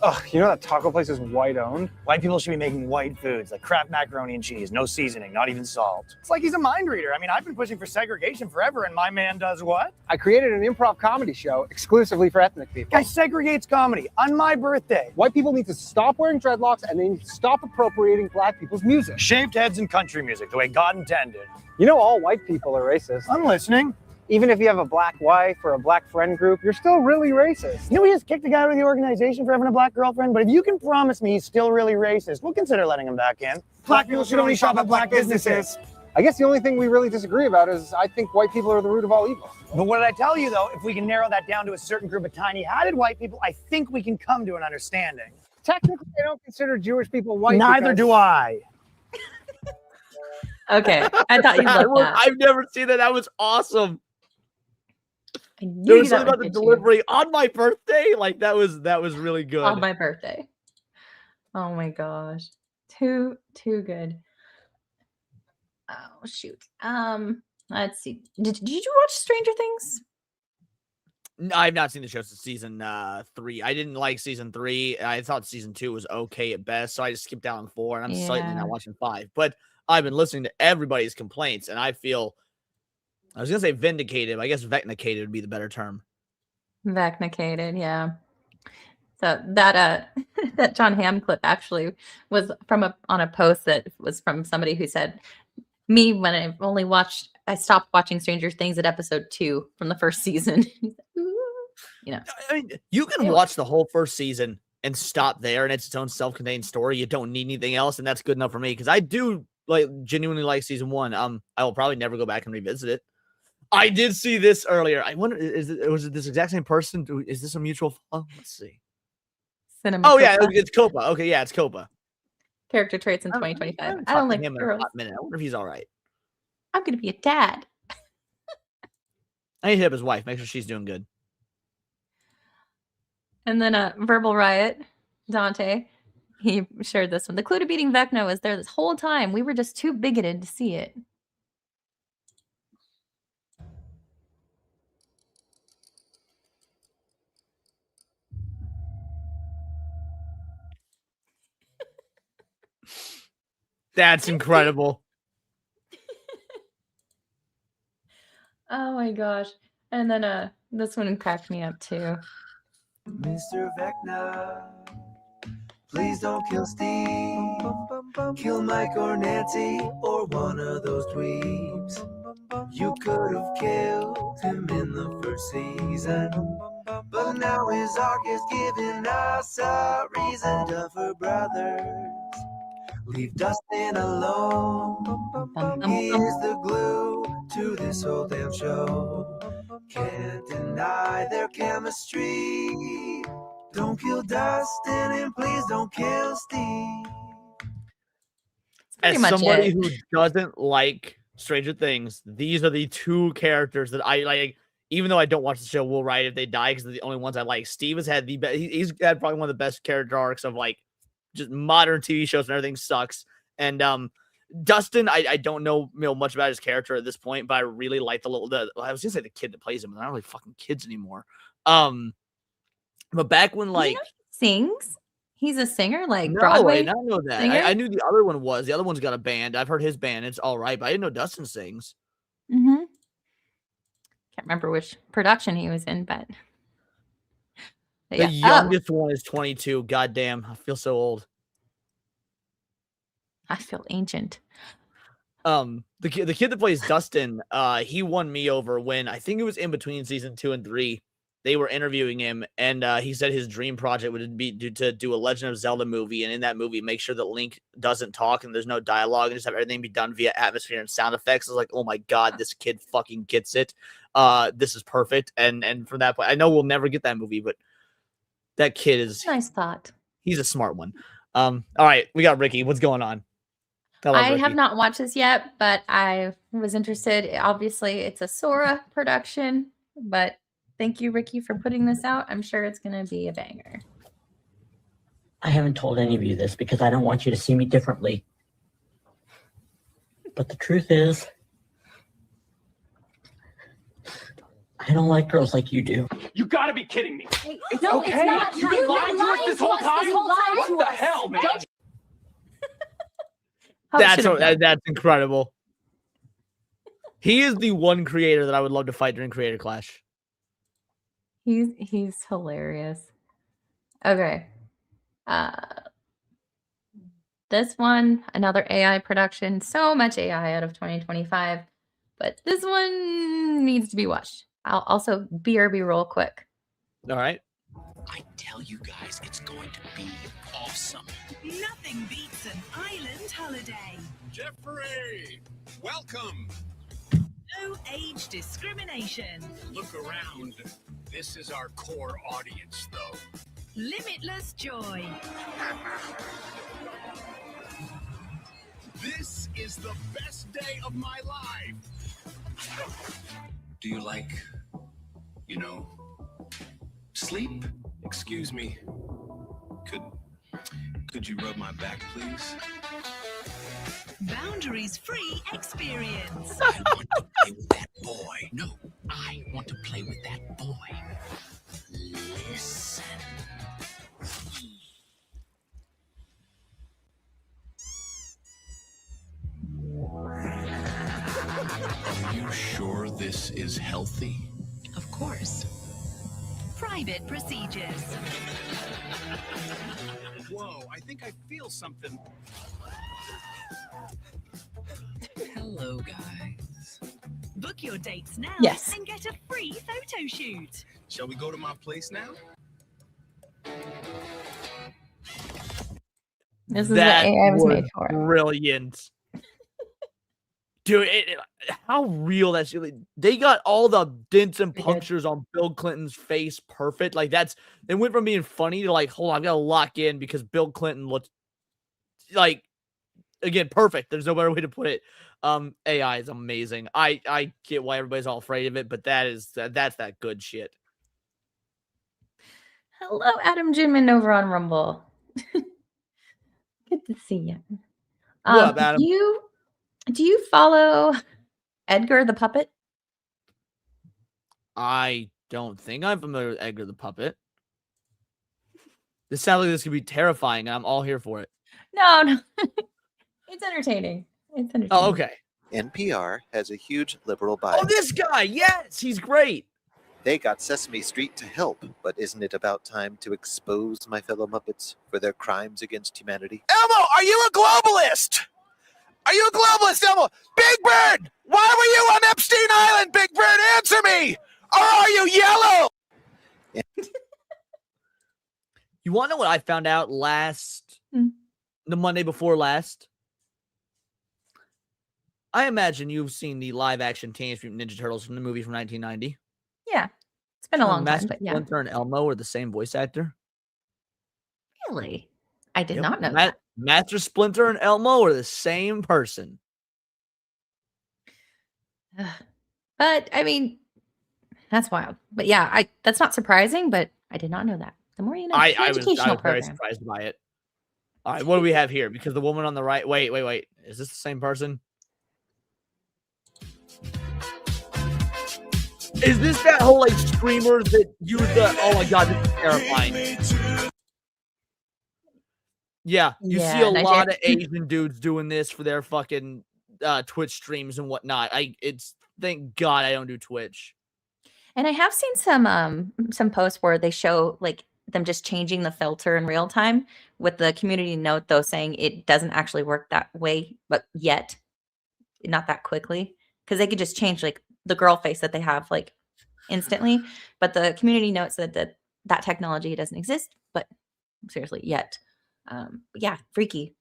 Ugh, you know that taco place is white owned? White people should be making white foods like Kraft macaroni and cheese, no seasoning, not even salt. It's like he's a mind reader. I mean, I've been pushing for segregation forever, and my man does what? I created an improv comedy show exclusively for ethnic people. Guy segregates comedy on my birthday. White people need to stop wearing dreadlocks, and they need to stop appropriating black people's music. Shaved heads and country music, the way God intended. You know all white people are racist. I'm listening. Even if you have a black wife or a black friend group, you're still really racist. You know, we just kicked a guy out of the organization for having a black girlfriend, but if you can promise me he's still really racist, we'll consider letting him back in. Black people should only shop at black businesses. I guess the only thing we really disagree about is I think white people are the root of all evil. But what did I tell you, though? If we can narrow that down to a certain group of tiny-hatted white people, I think we can come to an understanding. Technically, I don't consider Jewish people white. Neither do I. Okay, I thought you loved that. I've never seen that. That was awesome. There was something about the delivery on my birthday. Like that was really good. On my birthday. Oh my gosh. Too good. Oh shoot. Let's see. Did you watch Stranger Things? No, I've not seen the show since season 3. I didn't like season 3. I thought season 2 was okay at best, so I just skipped down on 4, and I'm slightly not watching 5. But I've been listening to everybody's complaints, and I feel I was gonna say vindicated. I guess vecnicated would be the better term. Vecnicated, yeah. So that that John Hamm clip actually was from on a post that was from somebody who said, "Me when I stopped watching Stranger Things at episode 2 from the first season." You know, I mean, you can watch the whole first season and stop there, and it's its own self-contained story. You don't need anything else, and that's good enough for me because I do genuinely like season 1. I will probably never go back and revisit it. I did see this earlier. I wonder, was it this exact same person? Is this a mutual follow? Let's see. Cinema Oh, yeah, Copa. it's Copa. Okay, yeah, it's Copa. Character traits in 2025. I I don't like him in a girls. hot minute. I wonder if he's all right. I'm going to be a dad. I need to hit up his wife, make sure she's doing good. And then Verbal Riot, Dante, he shared this one. The clue to beating Vecna was there this whole time. We were just too bigoted to see it. That's incredible. Oh my gosh. And then this one cracked me up too. Mr. Vecna, please don't kill Steve. Kill Mike or Nancy or one of those dweebs. You could have killed him in the first season, but now his arc is giving us a reason. Duffer Brothers, leave Dustin alone. He is the glue to this whole damn show. Can't deny their chemistry. Don't kill Dustin and please don't kill Steve. As somebody who doesn't like Stranger Things, these are the 2 characters that I like. Even though I don't watch the show, will write if they die because they're the only ones I like. Steve has had the best. He's had probably one of the best character arcs of like just modern TV shows, and everything sucks. And Dustin, I don't know much about his character at this point, but I really like I was gonna say the kid that plays him. They're not really fucking kids anymore. But back when like he sings, he's a singer, like no, Broadway. I did not know that. I knew the other one was. The other one's got a band. I've heard his band. It's all right, but I didn't know Dustin sings. Mm-hmm. Can't remember which production he was in, but the youngest one is 22. Goddamn, I feel so old. I feel ancient. The kid that plays Dustin, he won me over when I think it was in between season 2 and 3. They were interviewing him, and he said his dream project would be to do a Legend of Zelda movie, and in that movie, make sure that Link doesn't talk and there's no dialogue, and just have everything be done via atmosphere and sound effects. I was like, oh my god, this kid fucking gets it. This is perfect. And from that point, I know we'll never get that movie, but that kid is nice thought. He's a smart one. All right, we got Ricky. What's going on? I have not watched this yet, but I was interested. Obviously, it's a Sora production, but thank you, Ricky, for putting this out. I'm sure it's going to be a banger. I haven't told any of you this because I don't want you to see me differently. But the truth is, I don't like girls like you do. You gotta be kidding me. It's No, okay. it's not. You've been lying to us this whole time? What the hell, man? That's incredible. He is the one creator that I would love to fight during Creator Clash. He's hilarious. Okay. This one, another AI production. So much AI out of 2025. But this one needs to be watched. I'll also BRB real quick. All right. I tell you guys, it's going to be awesome. Nothing beats an island holiday. Jeffrey, welcome. No age discrimination. Look around. This is our core audience, though. Limitless joy. This is the best day of my life. Do you like, sleep? Excuse me. Could you rub my back, please? Boundaries-free experience. I want to play with that boy. No, I want to play with that boy. Listen. Are you sure this is healthy? Of course. Private procedures. Whoa, I think I feel something. Hello, guys. Book your dates now Yes. and get a free photo shoot. Shall we go to my place now? This is what AI was made for. Brilliant. Dude, how real that shit. They got all the dents and punctures on Bill Clinton's face perfect. Like it went from being funny to like, hold on, I've got to lock in because Bill Clinton looked like, again, perfect. There's no better way to put it. AI is amazing. I get why everybody's all afraid of it, but that's that good shit. Hello, Adam Jinman over on Rumble. Good to see you. What up, Adam? Do you follow Edgar the Puppet? I don't think I'm familiar with Edgar the Puppet. This sounds like this could be terrifying, and I'm all here for it. No. It's entertaining. It's entertaining. Oh, okay. NPR has a huge liberal bias. Oh, this guy! Yes, he's great. They got Sesame Street to help, but isn't it about time to expose my fellow Muppets for their crimes against humanity? Elmo, are you a globalist? Are you a globalist, Elmo? Big Bird, why were you on Epstein Island, Big Bird? Answer me! Or are you yellow? You want to know what I found out the Monday before last? I imagine you've seen the live-action Teenage Mutant Ninja Turtles from the movie from 1990. Yeah. It's been a long time, Master but yeah. Splinter and Elmo are the same voice actor. Really? I did not know that. Master Splinter and Elmo are the same person. But, I mean, that's wild. But yeah, that's not surprising, but I did not know that. The more you know. I was very surprised by it. All right, what do we have here? Because the woman on the right... Wait. Is this the same person? Is this that whole, like, streamers that use the... Oh, my God, this is terrifying. Yeah, you see a lot of Asian dudes doing this for their fucking Twitch streams and whatnot. Thank God I don't do Twitch. And I have seen some posts where they show like them just changing the filter in real time with the community note though saying it doesn't actually work that way, but yet not that quickly because they could just change like the girl face that they have like instantly, but the community note said that technology doesn't exist, but seriously yet. Yeah, freaky.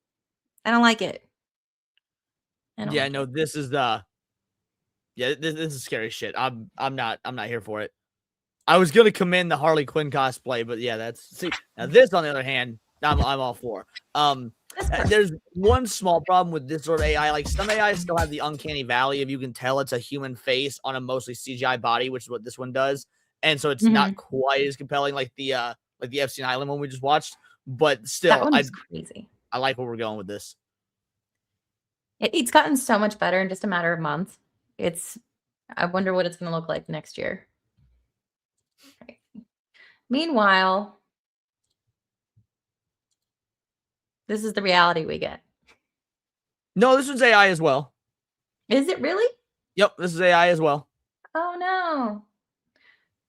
I don't like it. Yeah, no, this is this is scary shit. I'm not here for it. I was gonna commend the Harley Quinn cosplay, but yeah, now this on the other hand, I'm all for. There's one small problem with this sort of AI. Like some AI still have the uncanny valley if you can tell it's a human face on a mostly CGI body, which is what this one does, and so it's not quite as compelling like the Epstein Island one we just watched. But still, that one is crazy. I like where we're going with this. It's gotten so much better in just a matter of months. I wonder what it's going to look like next year. Right. Meanwhile, this is the reality we get. No, this one's AI as well. Is it really? Yep, this is AI as well. Oh no.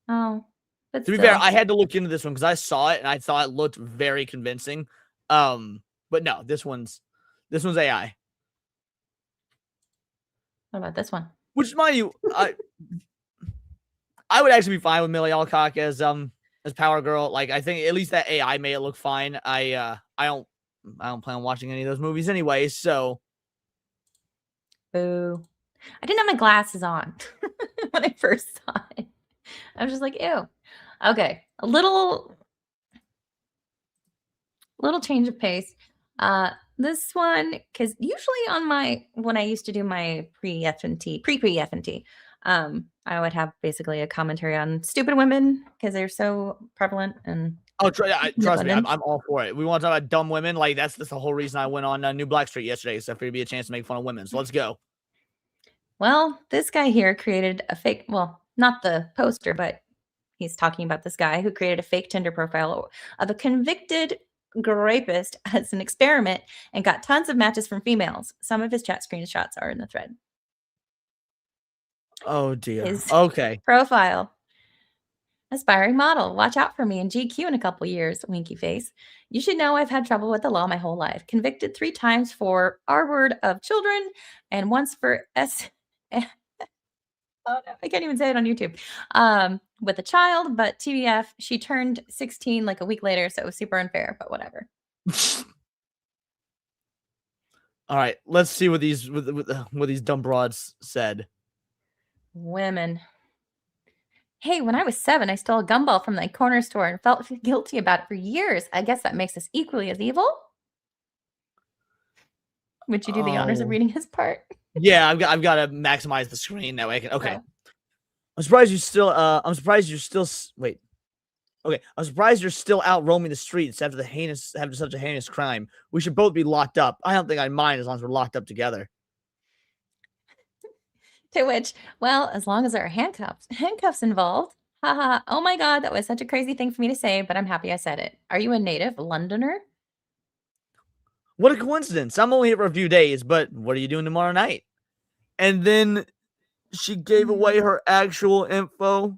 Oh, but To be fair, I had to look into this one because I saw it and I thought it looked very convincing. But no, this one's AI. What about this one? Which, mind you, I would actually be fine with Millie Alcock as Power Girl. Like, I think at least that AI made it look fine. I don't plan on watching any of those movies anyway. So, boo. I didn't have my glasses on when I first saw it. I was just like, ew. Okay, a little change of pace. This one, because usually when I used to do my pre-FNT, I would have basically a commentary on stupid women because they're so prevalent and trust me, I'm all for it. We want to talk about dumb women. Like that's the whole reason I went on New Black Street yesterday, so for it to be a chance to make fun of women. So let's go. Well, this guy here created a fake, well, not the poster, but he's talking about this guy who created a fake Tinder profile of a convicted rapist as an experiment and got tons of matches from females. Some of his chat screenshots are in the thread. Oh dear. His Okay. profile. Aspiring model. Watch out for me in GQ in a couple years. Winky face. You should know I've had trouble with the law my whole life. Convicted 3 times for R word of children and once for oh no, I can't even say it on YouTube. With a child, but TBF, she turned 16 like a week later, so it was super unfair, but whatever. All right, let's see what these dumb broads said. Women. Hey, when I was 7, I stole a gumball from the corner store and felt guilty about it for years. I guess that makes us equally as evil. Would you do the honors of reading his part? Yeah, I've got to maximize the screen that way. I can. Okay. I'm surprised you're still. Wait. Okay. I'm surprised you're still out roaming the streets after such a heinous crime. We should both be locked up. I don't think I'd mind as long as we're locked up together. To which, well, as long as there are handcuffs involved. Haha. Oh my God, that was such a crazy thing for me to say, but I'm happy I said it. Are you a native Londoner? What a coincidence. I'm only here for a few days, but what are you doing tomorrow night? And then she gave away her actual info.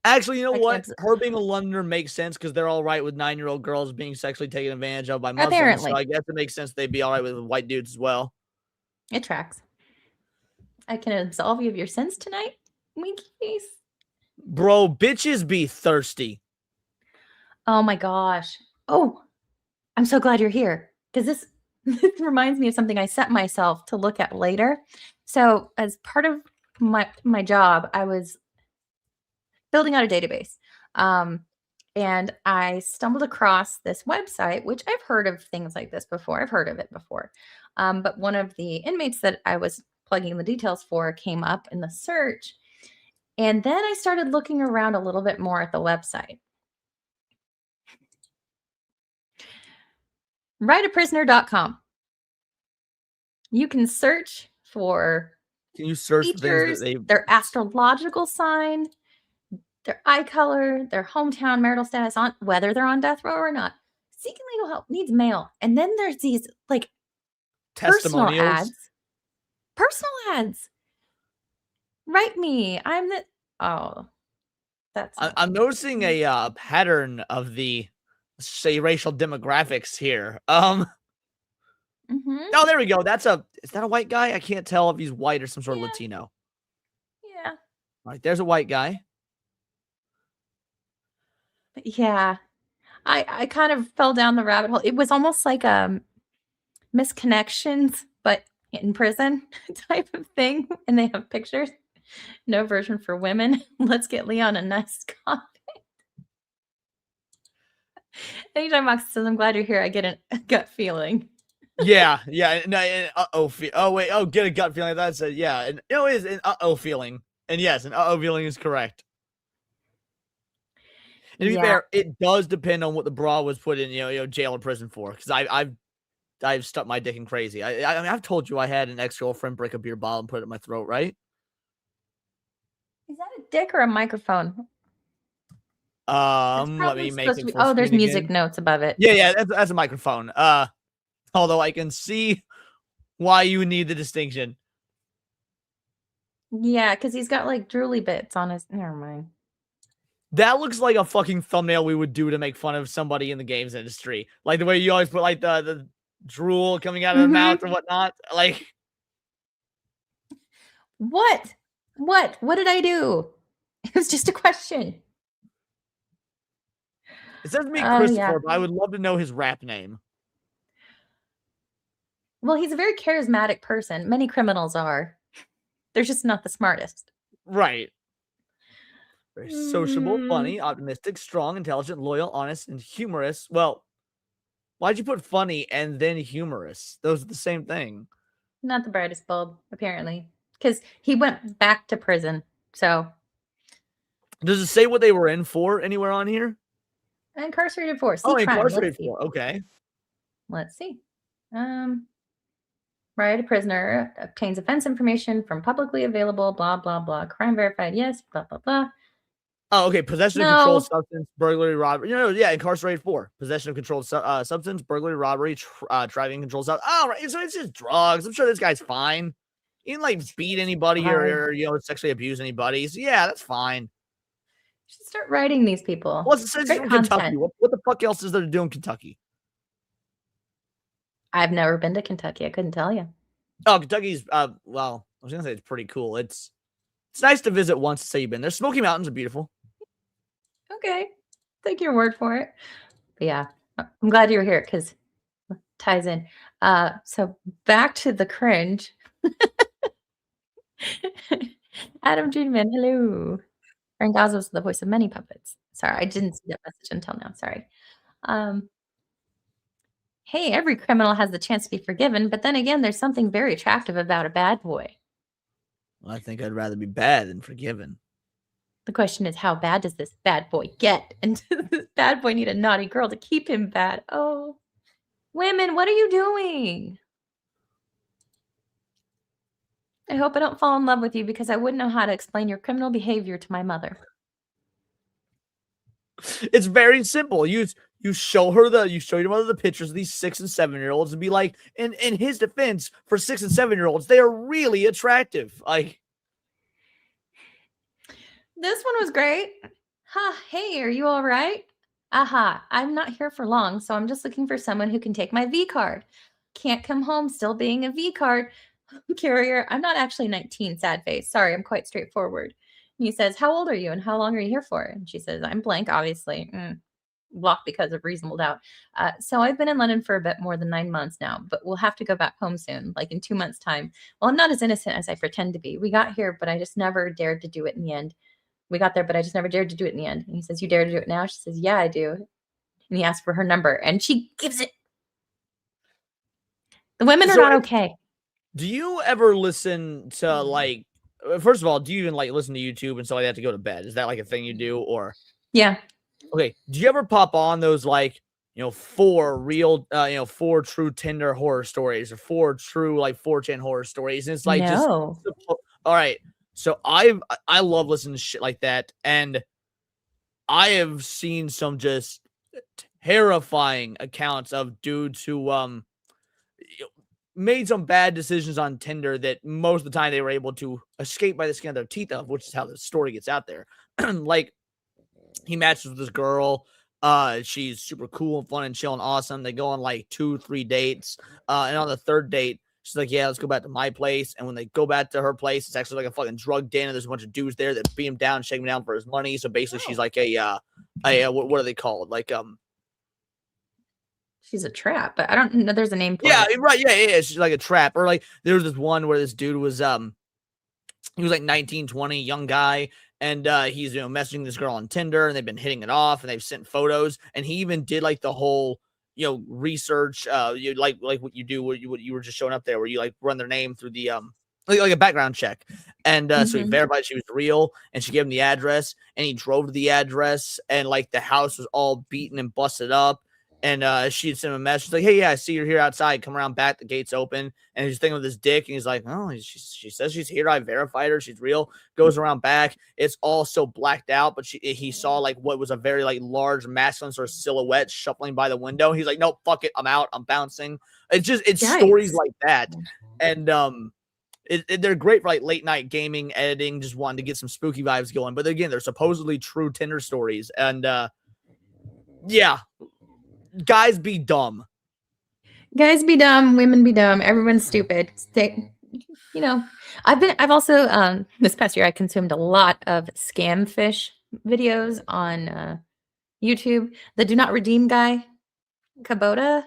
Actually, you know what? Her being a Londoner makes sense because they're all right with 9-year-old girls being sexually taken advantage of by Muslims. Apparently. So I guess it makes sense they'd be all right with white dudes as well. It tracks. I can absolve you of your sins tonight, winky face. Bro, bitches be thirsty. Oh my gosh. Oh, I'm so glad you're here because this reminds me of something I set myself to look at later. So as part of my job, I was building out a database. And I stumbled across this website, which I've heard of things like this before. I've heard of it before. But one of the inmates that I was plugging the details for came up in the search. And then I started looking around a little bit more at the website. Writeaprisoner.com. You can search for features, their astrological sign, their eye color, their hometown, marital status, on whether they're on death row or not. Seeking legal help needs mail. And then there's these like personal ads. Personal ads. Write me. I'm the I'm noticing a pattern of the racial demographics here. Oh, there we go. Is that a white guy? I can't tell if he's white or some sort of Latino. Yeah. All right, there's a white guy. Yeah. I kind of fell down the rabbit hole. It was almost like misconnections, but in prison type of thing. And they have pictures. No version for women. Let's get Leon a nice coffee. Anytime Moxie says, I'm glad you're here, I get a gut feeling. Yeah. No, get a gut feeling. That's it. Yeah. And it is an feeling. And yes, an feeling is correct. And to be fair, it does depend on what the bra was put in, jail or prison for. Because I've I've stuck my dick in crazy. I mean, I've told you I had an ex-girlfriend break a beer bottle and put it in my throat, right? Is that a dick or a microphone? Let probably me make supposed to it be. full Oh, there's screen music again. notes above it. Yeah, that's a microphone. Although I can see why you need the distinction. Yeah, because he's got like drooly bits on his. Never mind. That looks like a fucking thumbnail we would do to make fun of somebody in the games industry. Like the way you always put like the drool coming out of the mouth and whatnot. Like, What? What did I do? It was just a question. it says to me Oh, Christopher, yeah. but I would love to know his rap name. Well, he's a very charismatic person. Many criminals are. They're just not the smartest. Right. Very sociable, funny, optimistic, strong, intelligent, loyal, honest, and humorous. Well, why'd you put funny and then humorous? Those are the same thing. Not the brightest bulb, apparently. Because he went back to prison. So. Does it say what they were in for anywhere on here? Incarcerated for. Oh, crime. incarcerated for. Okay. Let's see. Right, a prisoner obtains offense information from publicly available, blah, blah, blah. Crime verified, yes, blah, blah, blah. Oh, okay. Possession of controlled substance, burglary, robbery. No, yeah, incarcerated for. Possession of controlled substance, burglary, robbery, driving controlled substance. Oh, right. So it's just drugs. I'm sure this guy's fine. He didn't like beat anybody or sexually abuse anybody. So yeah, that's fine. You should start writing these people. What's it says from Kentucky? What the fuck else is there to do in Kentucky? I've never been to Kentucky. I couldn't tell you. Oh, Kentucky's well, I was gonna say it's pretty cool. It's nice to visit once to say you've been there. Smoky Mountains are beautiful. Okay. Take your word for it. But yeah, I'm glad you're here because it ties in. So back to the cringe. Adam Judeman, hello. Rangazzo is the voice of many puppets. Sorry, I didn't see that message until now. Sorry. Hey, every criminal has the chance to be forgiven, but then again, there's something very attractive about a bad boy. Well, I think I'd rather be bad than forgiven. The question is, how bad does this bad boy get? And does this bad boy need a naughty girl to keep him bad? Oh, women, what are you doing? I hope I don't fall in love with you because I wouldn't know how to explain your criminal behavior to my mother. It's very simple. You show your mother the pictures of these 6 and 7-year-olds and be like, in his defense, for 6 and 7-year-olds, they are really attractive. Like, this one was great. Hey, are you all right? Aha, I'm not here for long, so I'm just looking for someone who can take my V card. Can't come home still being a V card carrier. I'm not actually 19, sad face. Sorry, I'm quite straightforward. And he says, how old are you and how long are you here for? And she says, I'm blank, obviously. Blocked because of reasonable doubt. So I've been in London for a bit more than 9 months now, but we'll have to go back home soon, like in 2 months' time. Well, I'm not as innocent as I pretend to be. We got here, but I just never dared to do it in the end. We got there, but I just never dared to do it in the end. And he says, you dare to do it now? She says, yeah, I do. And he asks for her number, and she gives it. The women are not okay. Do you ever listen to, like, first of all, do you even like listen to YouTube and stuff like that to go to bed? Is that like a thing you do? Or yeah. Okay. Do you ever pop on those, like, 4 real, 4 true Tinder horror stories or 4 true, like, 4chan horror stories? And it's like, no. All right. So I love listening to shit like that. And I have seen some just terrifying accounts of dudes who, made some bad decisions on Tinder that most of the time they were able to escape by the skin of their teeth of, which is how the story gets out there. Like, he matches with this girl. She's super cool and fun and chill and awesome. They go on like 2-3 dates. And on the 3rd date, she's like, yeah, let's go back to my place. And when they go back to her place, it's actually like a fucking drug den. And there's a bunch of dudes there that beat him down, shake him down for his money. So basically she's like what are they called? Like, she's a trap, but I don't know. There's a name for it. Right. Yeah. She's like a trap. Or like there was this one where this dude was he was like 19, 20, young guy, and he's messaging this girl on Tinder, and they've been hitting it off, and they've sent photos, and he even did like the whole research, you like what you do, what you were just showing up there, where you like run their name through the like a background check, and so he verified she was real, and she gave him the address, and he drove to the address, and like the house was all beaten and busted up. And she had sent him a message like, "Hey, yeah, I see you're here outside. Come around back. The gate's open." And he's thinking with his dick, and he's like, "Oh, she says she's here. I verified her. She's real." Goes around back. It's all so blacked out, but he saw like what was a very like large masculine sort of silhouette shuffling by the window. He's like, "Nope, fuck it. I'm out. I'm bouncing." It's stories like that, and they're great for like late night gaming, editing, just wanting to get some spooky vibes going. But again, they're supposedly true Tinder stories, and yeah. Guys be dumb. Guys be dumb, women be dumb, everyone's stupid. I've also this past year I consumed a lot of scam fish videos on YouTube. The Do Not Redeem guy, Kubota.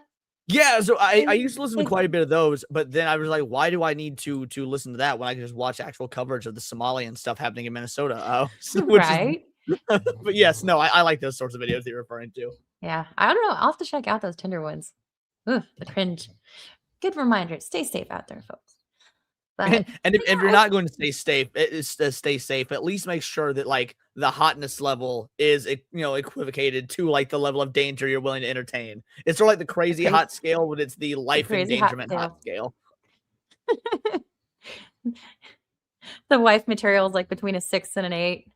Yeah, so I used to listen to quite a bit of those, but then I was like, why do I need to listen to that when I can just watch actual coverage of the Somalian stuff happening in Minnesota? Right. But yes, no, I like those sorts of videos that you're referring to. Yeah, I don't know. I'll have to check out those Tinder ones. Ugh, the cringe. Good reminder. Stay safe out there, folks. But and if you're not going to stay safe, at least make sure that like the hotness level is equivocated to like the level of danger you're willing to entertain. It's sort of like the crazy hot scale, but it's the life endangerment hot scale. The wife material is like between a 6 and an 8,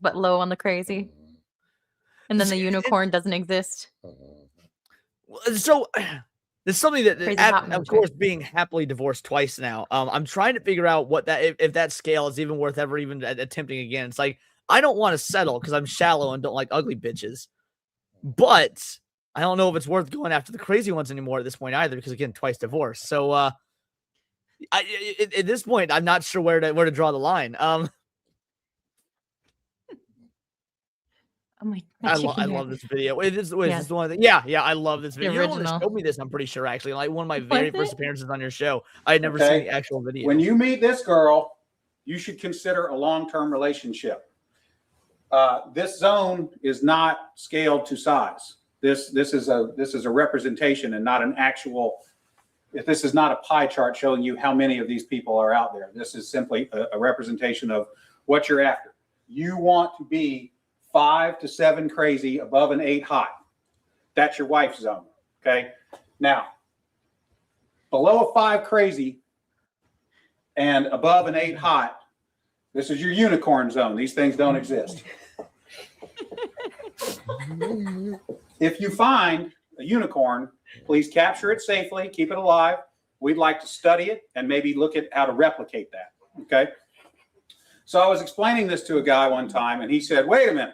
but low on the crazy. And then the unicorn doesn't exist. So there's something that, of course, being happily divorced twice now, I'm trying to figure out what that if that scale is even worth ever even attempting again. It's like I don't want to settle because I'm shallow and don't like ugly bitches, but I don't know if it's worth going after the crazy ones anymore at this point either because again, twice divorced. So at this point, I'm not sure where to draw the line. Oh my! I love this video. Is this the one? Yeah, I love this video. You showed me this. I'm pretty sure actually, like one of my very first appearances on your show. I had never seen the actual video. When you meet this girl, you should consider a long-term relationship. This zone is not scaled to size. This is a representation and not an actual. If this is not a pie chart showing you how many of these people are out there, this is simply a representation of what you're after. You want to be 5 to 7 crazy, above an 8 hot. That's your wife's zone. Okay. Now, below a 5 crazy and above an 8 hot, this is your unicorn zone. These things don't exist. If you find a unicorn, please capture it safely, keep it alive. We'd like to study it and maybe look at how to replicate that. Okay. So I was explaining this to a guy one time and he said, wait a minute.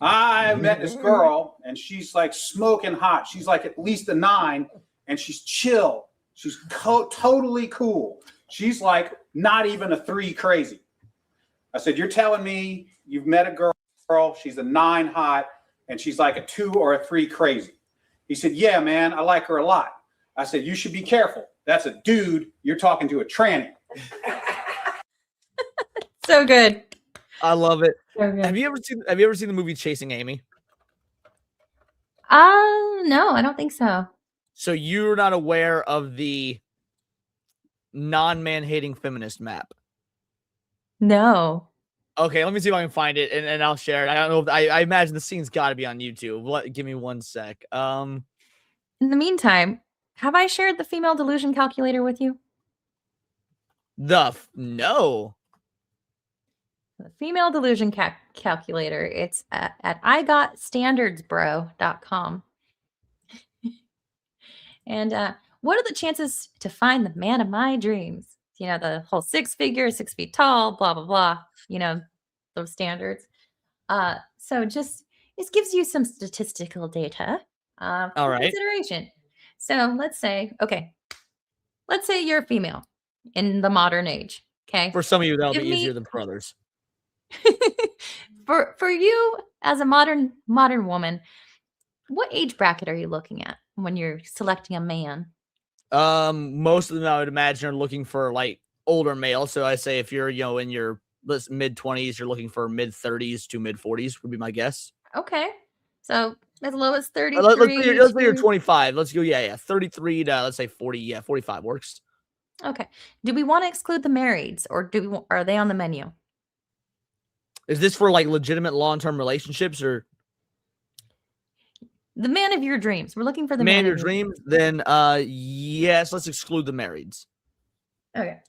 I met this girl and she's like smoking hot. She's like at least a 9 and she's chill. She's totally cool. She's like not even a 3 crazy. I said, you're telling me you've met a girl, she's a 9 hot and she's like a 2 or a 3 crazy. He said, yeah, man, I like her a lot. I said, you should be careful. That's a dude. You're talking to a tranny. So good. I love it. So good. Have you ever seen the movie Chasing Amy? No, I don't think so. So you're not aware of the non-man hating feminist map? No. Okay, let me see if I can find it and I'll share it. I don't know if I imagine the scene's got to be on YouTube. Give me one sec. In the meantime, have I shared the female delusion calculator with you? No. The female delusion calculator. It's at igotstandardsbro.com. And what are the chances to find the man of my dreams? You know, the whole 6 figure, 6 feet tall, blah, blah, blah. You know, those standards. So this gives you some statistical data for All right. consideration. So let's say you're a female in the modern age. Okay. For some of you, that'll be easier than for others. For you as a modern woman, what age bracket are you looking at when you're selecting a man? Most of them I would imagine are looking for like older male. So I say if you're in your mid 20s, you're looking for mid 30s to mid 40s would be my guess. Okay, so as low as 33. Let's say you're 25. Let's go 33 to let's say 40. Yeah, 45 works. Okay. Do we want to exclude the marrieds, or are they on the menu? Is this for like legitimate long-term relationships or? The man of your dreams. We're looking for the Man of your dreams. Then, yes, let's exclude the marrieds. Okay.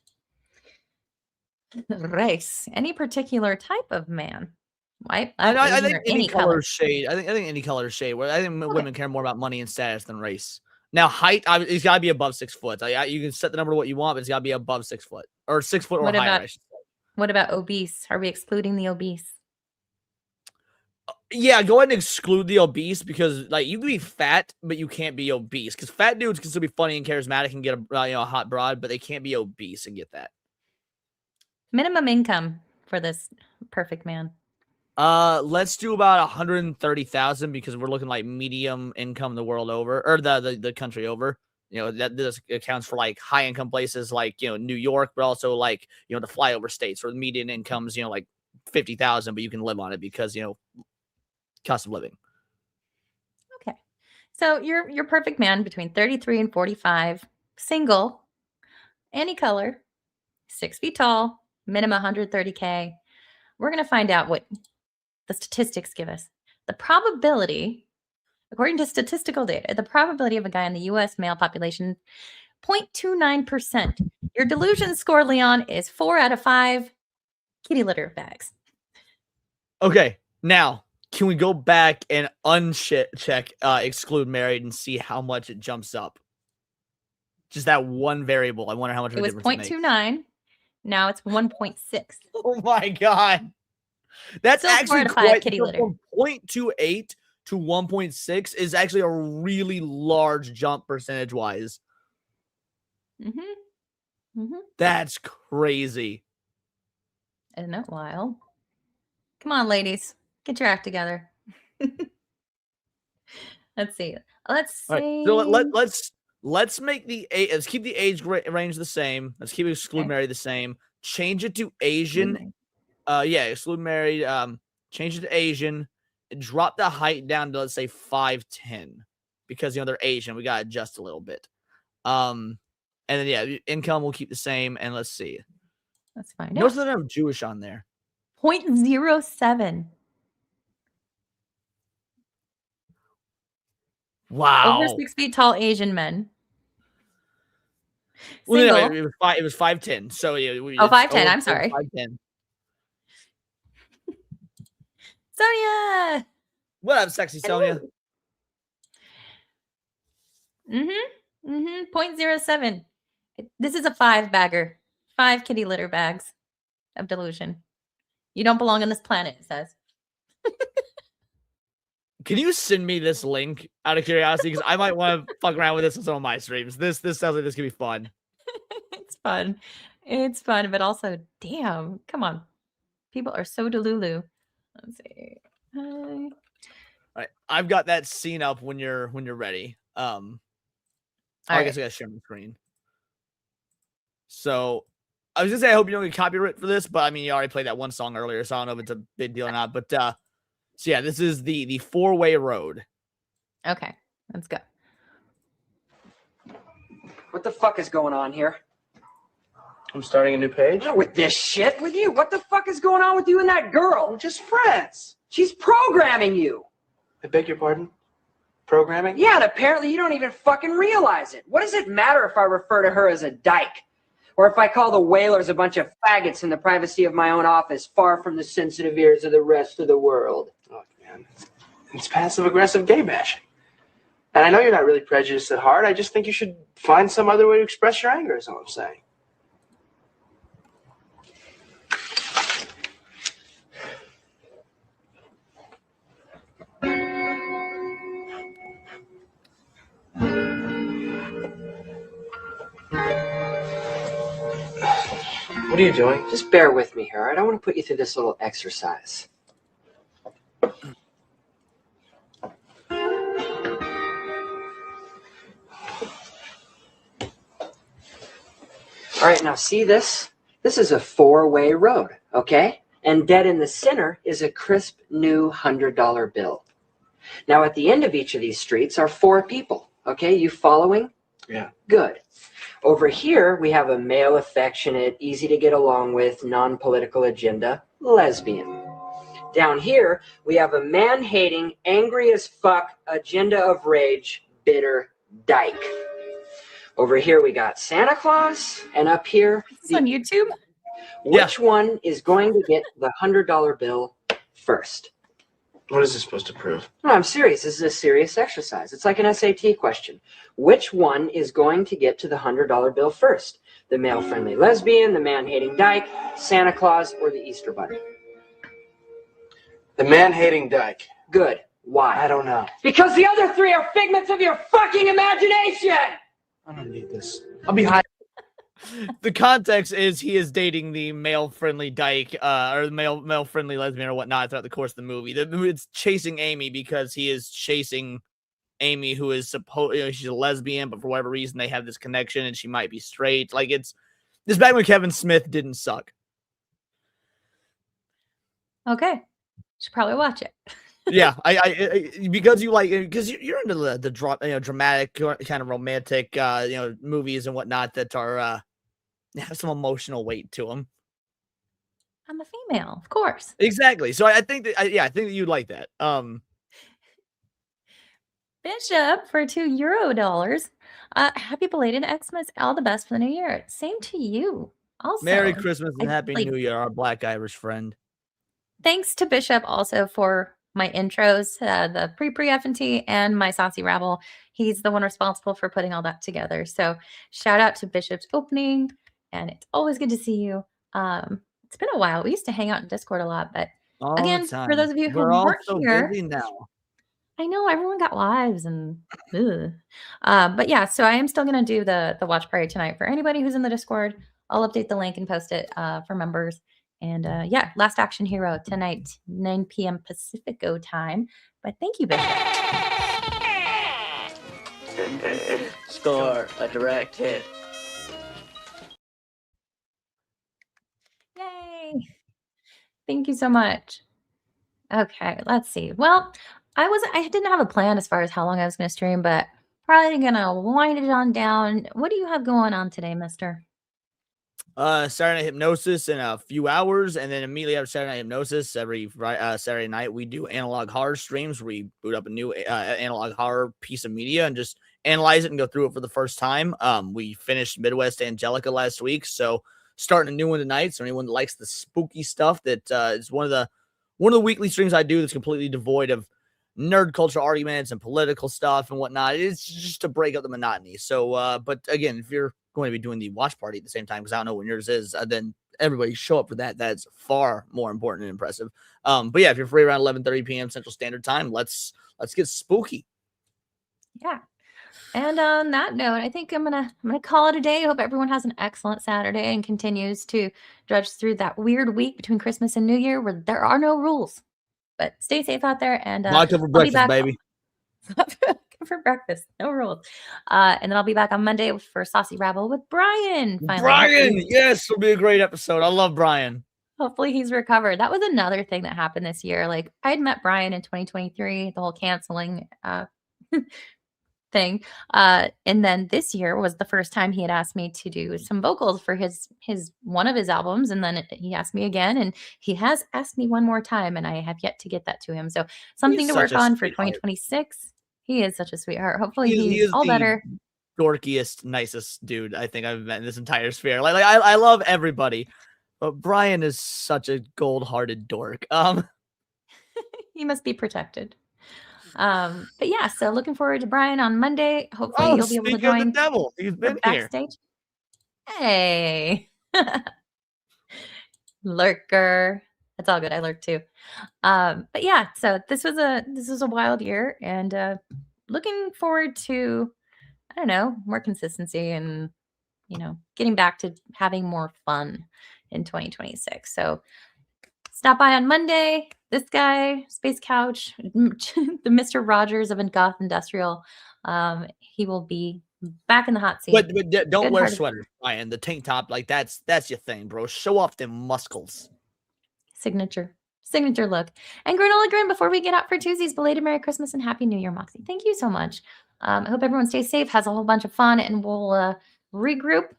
Race. Any particular type of man? White, black, I Asian, think or any color color? shade. I think any color shade. I think women care more about money and status than race. Now, height, it's got to be above 6 foot. You can set the number to what you want, but it's got to be above 6 foot or 6 foot or What higher. about I should say. what about obese? Are we excluding the obese? Yeah, go ahead and exclude the obese because, like, you can be fat, but you can't be obese. Because fat dudes can still be funny and charismatic and get a hot broad, but they can't be obese and get that. Minimum income for this perfect man. Let's do about 130,000 because we're looking like medium income the world over, or the country over. That this accounts for like high income places like New York, but also like the flyover states where the median income's like 50,000, but you can live on it because cost of living. Okay, so you're perfect man between 33 and 45, single, any color, 6 feet tall, minimum 130K. We're gonna find out what the statistics give us. The probability, according to statistical data, the probability of a guy in the U.S. male population, 0.29%. Your delusion score, Leon, is 4 out of 5 kitty litter bags. Okay, now can we go back and uncheck exclude married and see how much it jumps up? Just that one variable. I wonder how much of a It was difference it makes. 0.29. Now it's 1.6. Oh my god. That's Still 4 actually out of 5 quite kitty so litter. from 0.28 to 1.6 is actually a really large jump percentage-wise. That's crazy. Isn't it wild? Come on, ladies. Get your act together. Let's see. Let's All see. right, so let's make let's keep the age range the same. Let's keep exclude married the same. Change it to Asian. Yeah, exclude married. Change it to Asian. Drop the height down to let's say 5'10", because they're Asian. We gotta adjust a little bit. And then yeah, income will keep the same. And let's see. Let's find Notice out. that I'm Jewish on there. 0.07. Wow. Over 6 feet tall Asian men. Well, Single. no, it was 5'10". So yeah, 5'10". I'm sorry. 5'10". Sonia. What up, sexy Sonia? 0.07. This is a 5-bagger. 5 kitty litter bags of delusion. You don't belong on this planet, it says. Can you send me this link out of curiosity? Because I might want to fuck around with this on some of my streams. This sounds like this could be fun. It's fun. It's fun, but also, damn, come on. People are so delulu. Let's see. All right, I've got that scene up when you're ready. I guess I gotta share my screen. So I was gonna say I hope you don't get copyright for this, but I mean you already played that one song earlier, so I don't know if it's a big deal or not. But so yeah, this is the 4-way road. Okay, let's go. What the fuck is going on here? I'm starting a new page. Not with this shit. With you. What the fuck is going on with you and that girl? We're just friends. She's programming you. I beg your pardon? Programming? Yeah, and apparently you don't even fucking realize it. What does it matter if I refer to her as a dyke? Or if I call the Whalers a bunch of faggots in the privacy of my own office, far from the sensitive ears of the rest of the world? Look, man, it's passive-aggressive gay bashing. And I know you're not really prejudiced at heart. I just think you should find some other way to express your anger, is all I'm saying. What are you doing? Just bear with me here, all right? I want to put you through this little exercise. All right, now see this? This is a 4-way road, okay? And dead in the center is a crisp new $100 bill. Now at the end of each of these streets are 4 people, okay? You following? Yeah. Good. Over here, we have a male, affectionate, easy to get along with, non-political agenda, lesbian. Down here, we have a man-hating, angry as fuck, agenda of rage, bitter dyke. Over here, we got Santa Claus, and up here, Is this on YouTube? which one is going to get the $100 bill first? What is this supposed to prove? No, I'm serious. This is a serious exercise. It's like an SAT question. Which one is going to get to the $100 bill first? The male-friendly lesbian, the man-hating dyke, Santa Claus, or the Easter Bunny? The man-hating dyke. Good. Why? I don't know. Because the other three are figments of your fucking imagination! I don't need this. I'll be high. The context is he is dating the male-friendly dyke, or the male-friendly lesbian or whatnot throughout the course of the movie. It's chasing Amy because he is chasing Amy, who is she's a lesbian, but for whatever reason they have this connection and she might be straight. Like it's back when Kevin Smith didn't suck. Okay. Should probably watch it. Yeah, I because you're into the dramatic kind of romantic movies and whatnot that are have some emotional weight to them. I'm a female, of course. Exactly. So I think that I think that you'd like that. Bishop for $2. Happy belated Xmas. All the best for the new year. Same to you. Also, Merry Christmas and Happy like, New Year, our Black Irish friend. Thanks to Bishop also for my intros, the pre F&T and my saucy rabble. He's the one responsible for putting all that together. So shout out to Bishop's opening, and it's always good to see you. It's been a while. We used to hang out in Discord a lot, but All again, the time. for those of you who We're all weren't so here, busy now. I know everyone got lives and but yeah, so I am still gonna do the watch party tonight for anybody who's in the Discord. I'll update the link and post it for members. And yeah, Last Action Hero tonight, 9 p.m. Pacifico time. But thank you, Bishop. Score a direct hit. Yay! Thank you so much. Okay, let's see. Well, I didn't have a plan as far as how long I was going to stream, but probably gonna wind it on down. What do you have going on today, mister? Saturday Night Hypnosis in a few hours, and then immediately after Saturday Night Hypnosis, every Saturday night we do analog horror streams where we boot up a new analog horror piece of media and just analyze it and go through it for the first time. We finished Midwest Angelica last week, so starting a new one tonight. So anyone that likes the spooky stuff, that is one of the weekly streams I do that's completely devoid of nerd culture arguments and political stuff and whatnot. It's just to break up the monotony. So, but again, if you're going to be doing the watch party at the same time, because I don't know when yours is, then everybody show up for that. That's far more important and impressive. But yeah, if you're free around 11:30 p.m. Central Standard Time, let's get spooky. Yeah. And on that note, I think I'm gonna call it a day. I hope everyone has an excellent Saturday and continues to drudge through that weird week between Christmas and New Year where there are no rules. But stay safe out there, and Vodka for breakfast, baby. For breakfast, no rules. And then I'll be back on Monday for Saucy Rabble with Brian. Finally. Brian, yes, it'll be a great episode. I love Brian. Hopefully he's recovered. That was another thing that happened this year. Like I had met Brian in 2023, the whole canceling thing. And then this year was the first time he had asked me to do some vocals for his one of his albums. And then he asked me again, and he has asked me one more time, and I have yet to get that to him. So something to work on for 2026. He is such a sweetheart. Hopefully he's all better. Dorkiest, nicest dude I think I've met in this entire sphere. Like I love everybody, but Brian is such a gold-hearted dork. He must be protected. But yeah, so looking forward to Brian on Monday. Hopefully you'll be able to join. The devil, he's been here. Backstage. Hey, lurker. That's all good. I lurk too. But yeah, so this was a wild year, and looking forward to, I don't know, more consistency and, getting back to having more fun in 2026. So stop by on Monday. This guy, Space Couch, the Mr. Rogers of Goth Industrial, he will be back in the hot seat. But don't wear sweaters, Brian. The tank top, like that's your thing, bro. Show off them muscles. Signature look. And Granola Grin, before we get out for Tuesdays, belated Merry Christmas and Happy New Year, Moxie. Thank you so much. I hope everyone stays safe, has a whole bunch of fun, and we'll regroup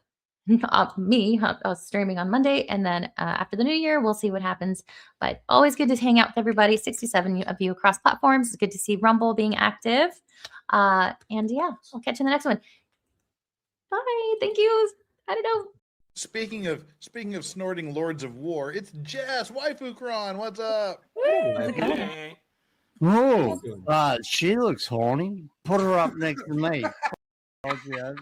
me streaming on Monday, and then after the new year, we'll see what happens. But always good to hang out with everybody. 67 of you across platforms. It's good to see Rumble being active. And yeah, I'll catch you in the next one. Bye. Thank you. I don't know. Speaking of snorting Lords of War, it's Jess Waifu Kron. What's up? Oh, she looks horny. Put her up next to me. Oh, yeah.